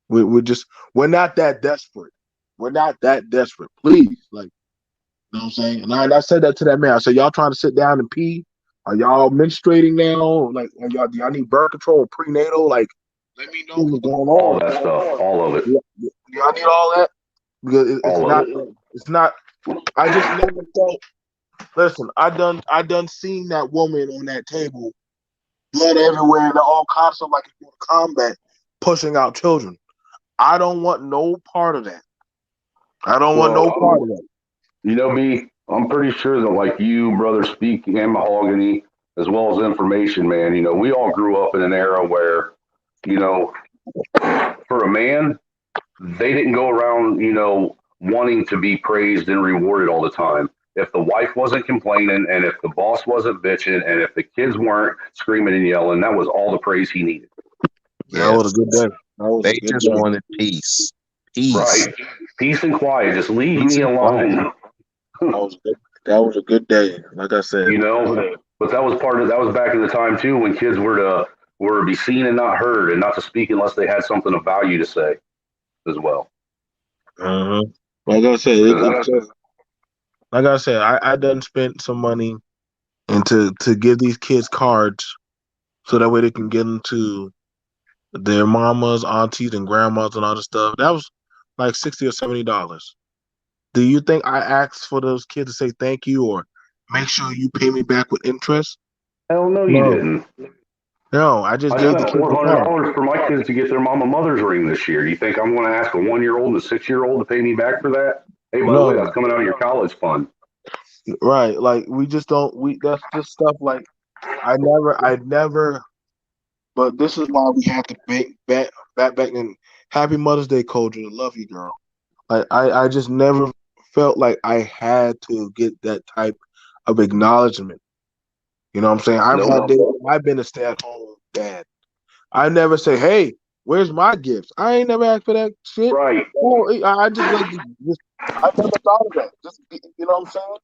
Speaker 1: We're not that desperate. We're not that desperate. Please, like, you know what I'm saying? And I said that to that man. I said, y'all trying to sit down and pee? Are y'all menstruating now? Like, do y'all need birth control or prenatal? Like, let me know what's going on.
Speaker 6: All that stuff, all of it.
Speaker 1: Do y'all need all that? Because it's not. I just never felt. Listen, I done seen that woman on that table, blood everywhere, and all kinds of like in combat, pushing out children. I don't want no part of that. I don't want no part of that.
Speaker 6: You know me, I'm pretty sure that like you, Brother Speak, and Mahogany, as well as Information, man, we all grew up in an era where, for a man, they didn't go around, wanting to be praised and rewarded all the time. If the wife wasn't complaining and if the boss wasn't bitching and if the kids weren't screaming and yelling, that was all the praise he needed.
Speaker 1: That was a good day.
Speaker 3: They just wanted peace. Peace.
Speaker 6: Right. Peace and quiet. Just leave me alone.
Speaker 1: That was a good day. Like I said.
Speaker 6: But that was back in the time too when kids were to be seen and not heard and not to speak unless they had something of value to say as well.
Speaker 1: Like I said, I done spent some money and to give these kids cards so that way they can get them to their mamas, aunties, and grandmas and all this stuff. That was like $60 or $70. Do you think I asked for those kids to say thank you or make sure you pay me back with interest?
Speaker 6: Hell no, you didn't.
Speaker 1: No, I just gave the kids
Speaker 6: $400 for my kids to get their mother's ring this year. Do you think I'm going to ask a 1-year-old and a 6-year-old to pay me back for that? Hey, by the way,
Speaker 1: No,
Speaker 6: that's coming out of your college fund.
Speaker 1: right. Like we just don't. That's just stuff. Like I never. But this is why we have to back in. Happy Mother's Day, Culture. Love you, girl. I just never felt like I had to get that type of acknowledgement. You know what I'm saying? I've been a stay-at-home dad. I never say, "Hey, where's my gifts?" I ain't never asked for that shit.
Speaker 6: Right.
Speaker 1: Oh, I just like just I never thought of that. Just you know what I'm saying?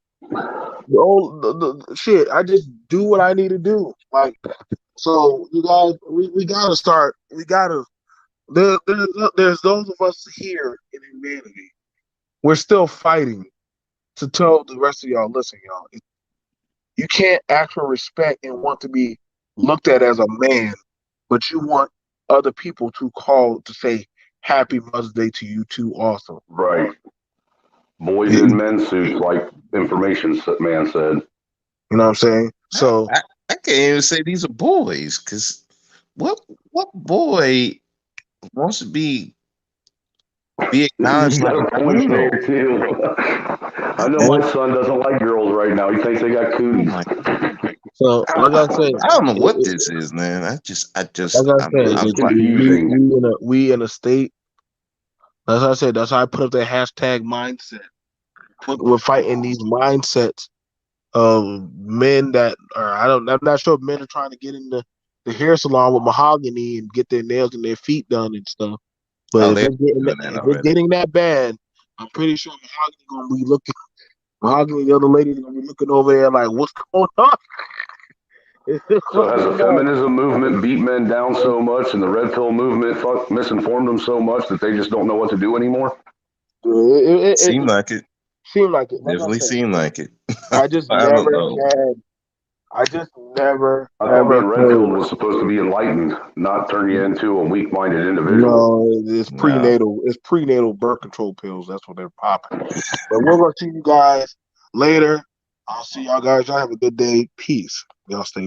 Speaker 1: The shit. I just do what I need to do. Like so, you guys, we gotta start. We gotta. There's those of us here in humanity. We're still fighting to tell the rest of y'all. Listen, y'all. You can't ask for respect and want to be looked at as a man, but you want other people to call to say Happy Mother's Day to you too. Also,
Speaker 6: Right. Boys in men's suits, like information man said.
Speaker 1: you know what I'm saying? So
Speaker 3: I can't even say these are boys, because what boy wants to be acknowledged
Speaker 6: You
Speaker 3: like
Speaker 6: got a
Speaker 3: a
Speaker 6: point
Speaker 3: hero?
Speaker 6: there too. I know my son doesn't like girls right now. He thinks they got
Speaker 3: Oh
Speaker 6: cooties.
Speaker 3: my!
Speaker 1: so like I said,
Speaker 3: I don't know what this is, man.
Speaker 1: like I
Speaker 6: It's
Speaker 1: said,
Speaker 6: confusing.
Speaker 1: we in a state. As I said, that's how I put up the hashtag mindset. We're fighting these mindsets of men that are I'm not sure if men are trying to get in the hair salon with mahogany and get their nails and their feet done and stuff. But
Speaker 3: Oh,
Speaker 1: if
Speaker 3: they're
Speaker 1: it's getting
Speaker 3: doing that
Speaker 1: if it's
Speaker 3: already.
Speaker 1: getting that bad, I'm pretty sure mahogany gonna be looking mahogany, the other lady's gonna be looking over there like, what's going on?
Speaker 6: So has the feminism movement beat men down so much, and the red pill movement misinformed them so much that they just don't know what to do anymore?
Speaker 3: Seemed
Speaker 1: It
Speaker 3: like it.
Speaker 1: seemed like it. Like I
Speaker 3: Definitely
Speaker 1: said,
Speaker 3: seemed like it.
Speaker 1: I just
Speaker 3: I don't
Speaker 1: never
Speaker 3: know.
Speaker 1: had. I just never
Speaker 6: I thought
Speaker 1: ever
Speaker 6: being red
Speaker 1: heard.
Speaker 6: pilled was supposed to be enlightened, not turn you into a weak minded individual.
Speaker 1: No, it's
Speaker 3: No.
Speaker 1: prenatal. It's prenatal birth control pills. That's what they're popping. But we're gonna see you guys later. I'll see y'all guys. Y'all have a good day. Peace. Y'all stay.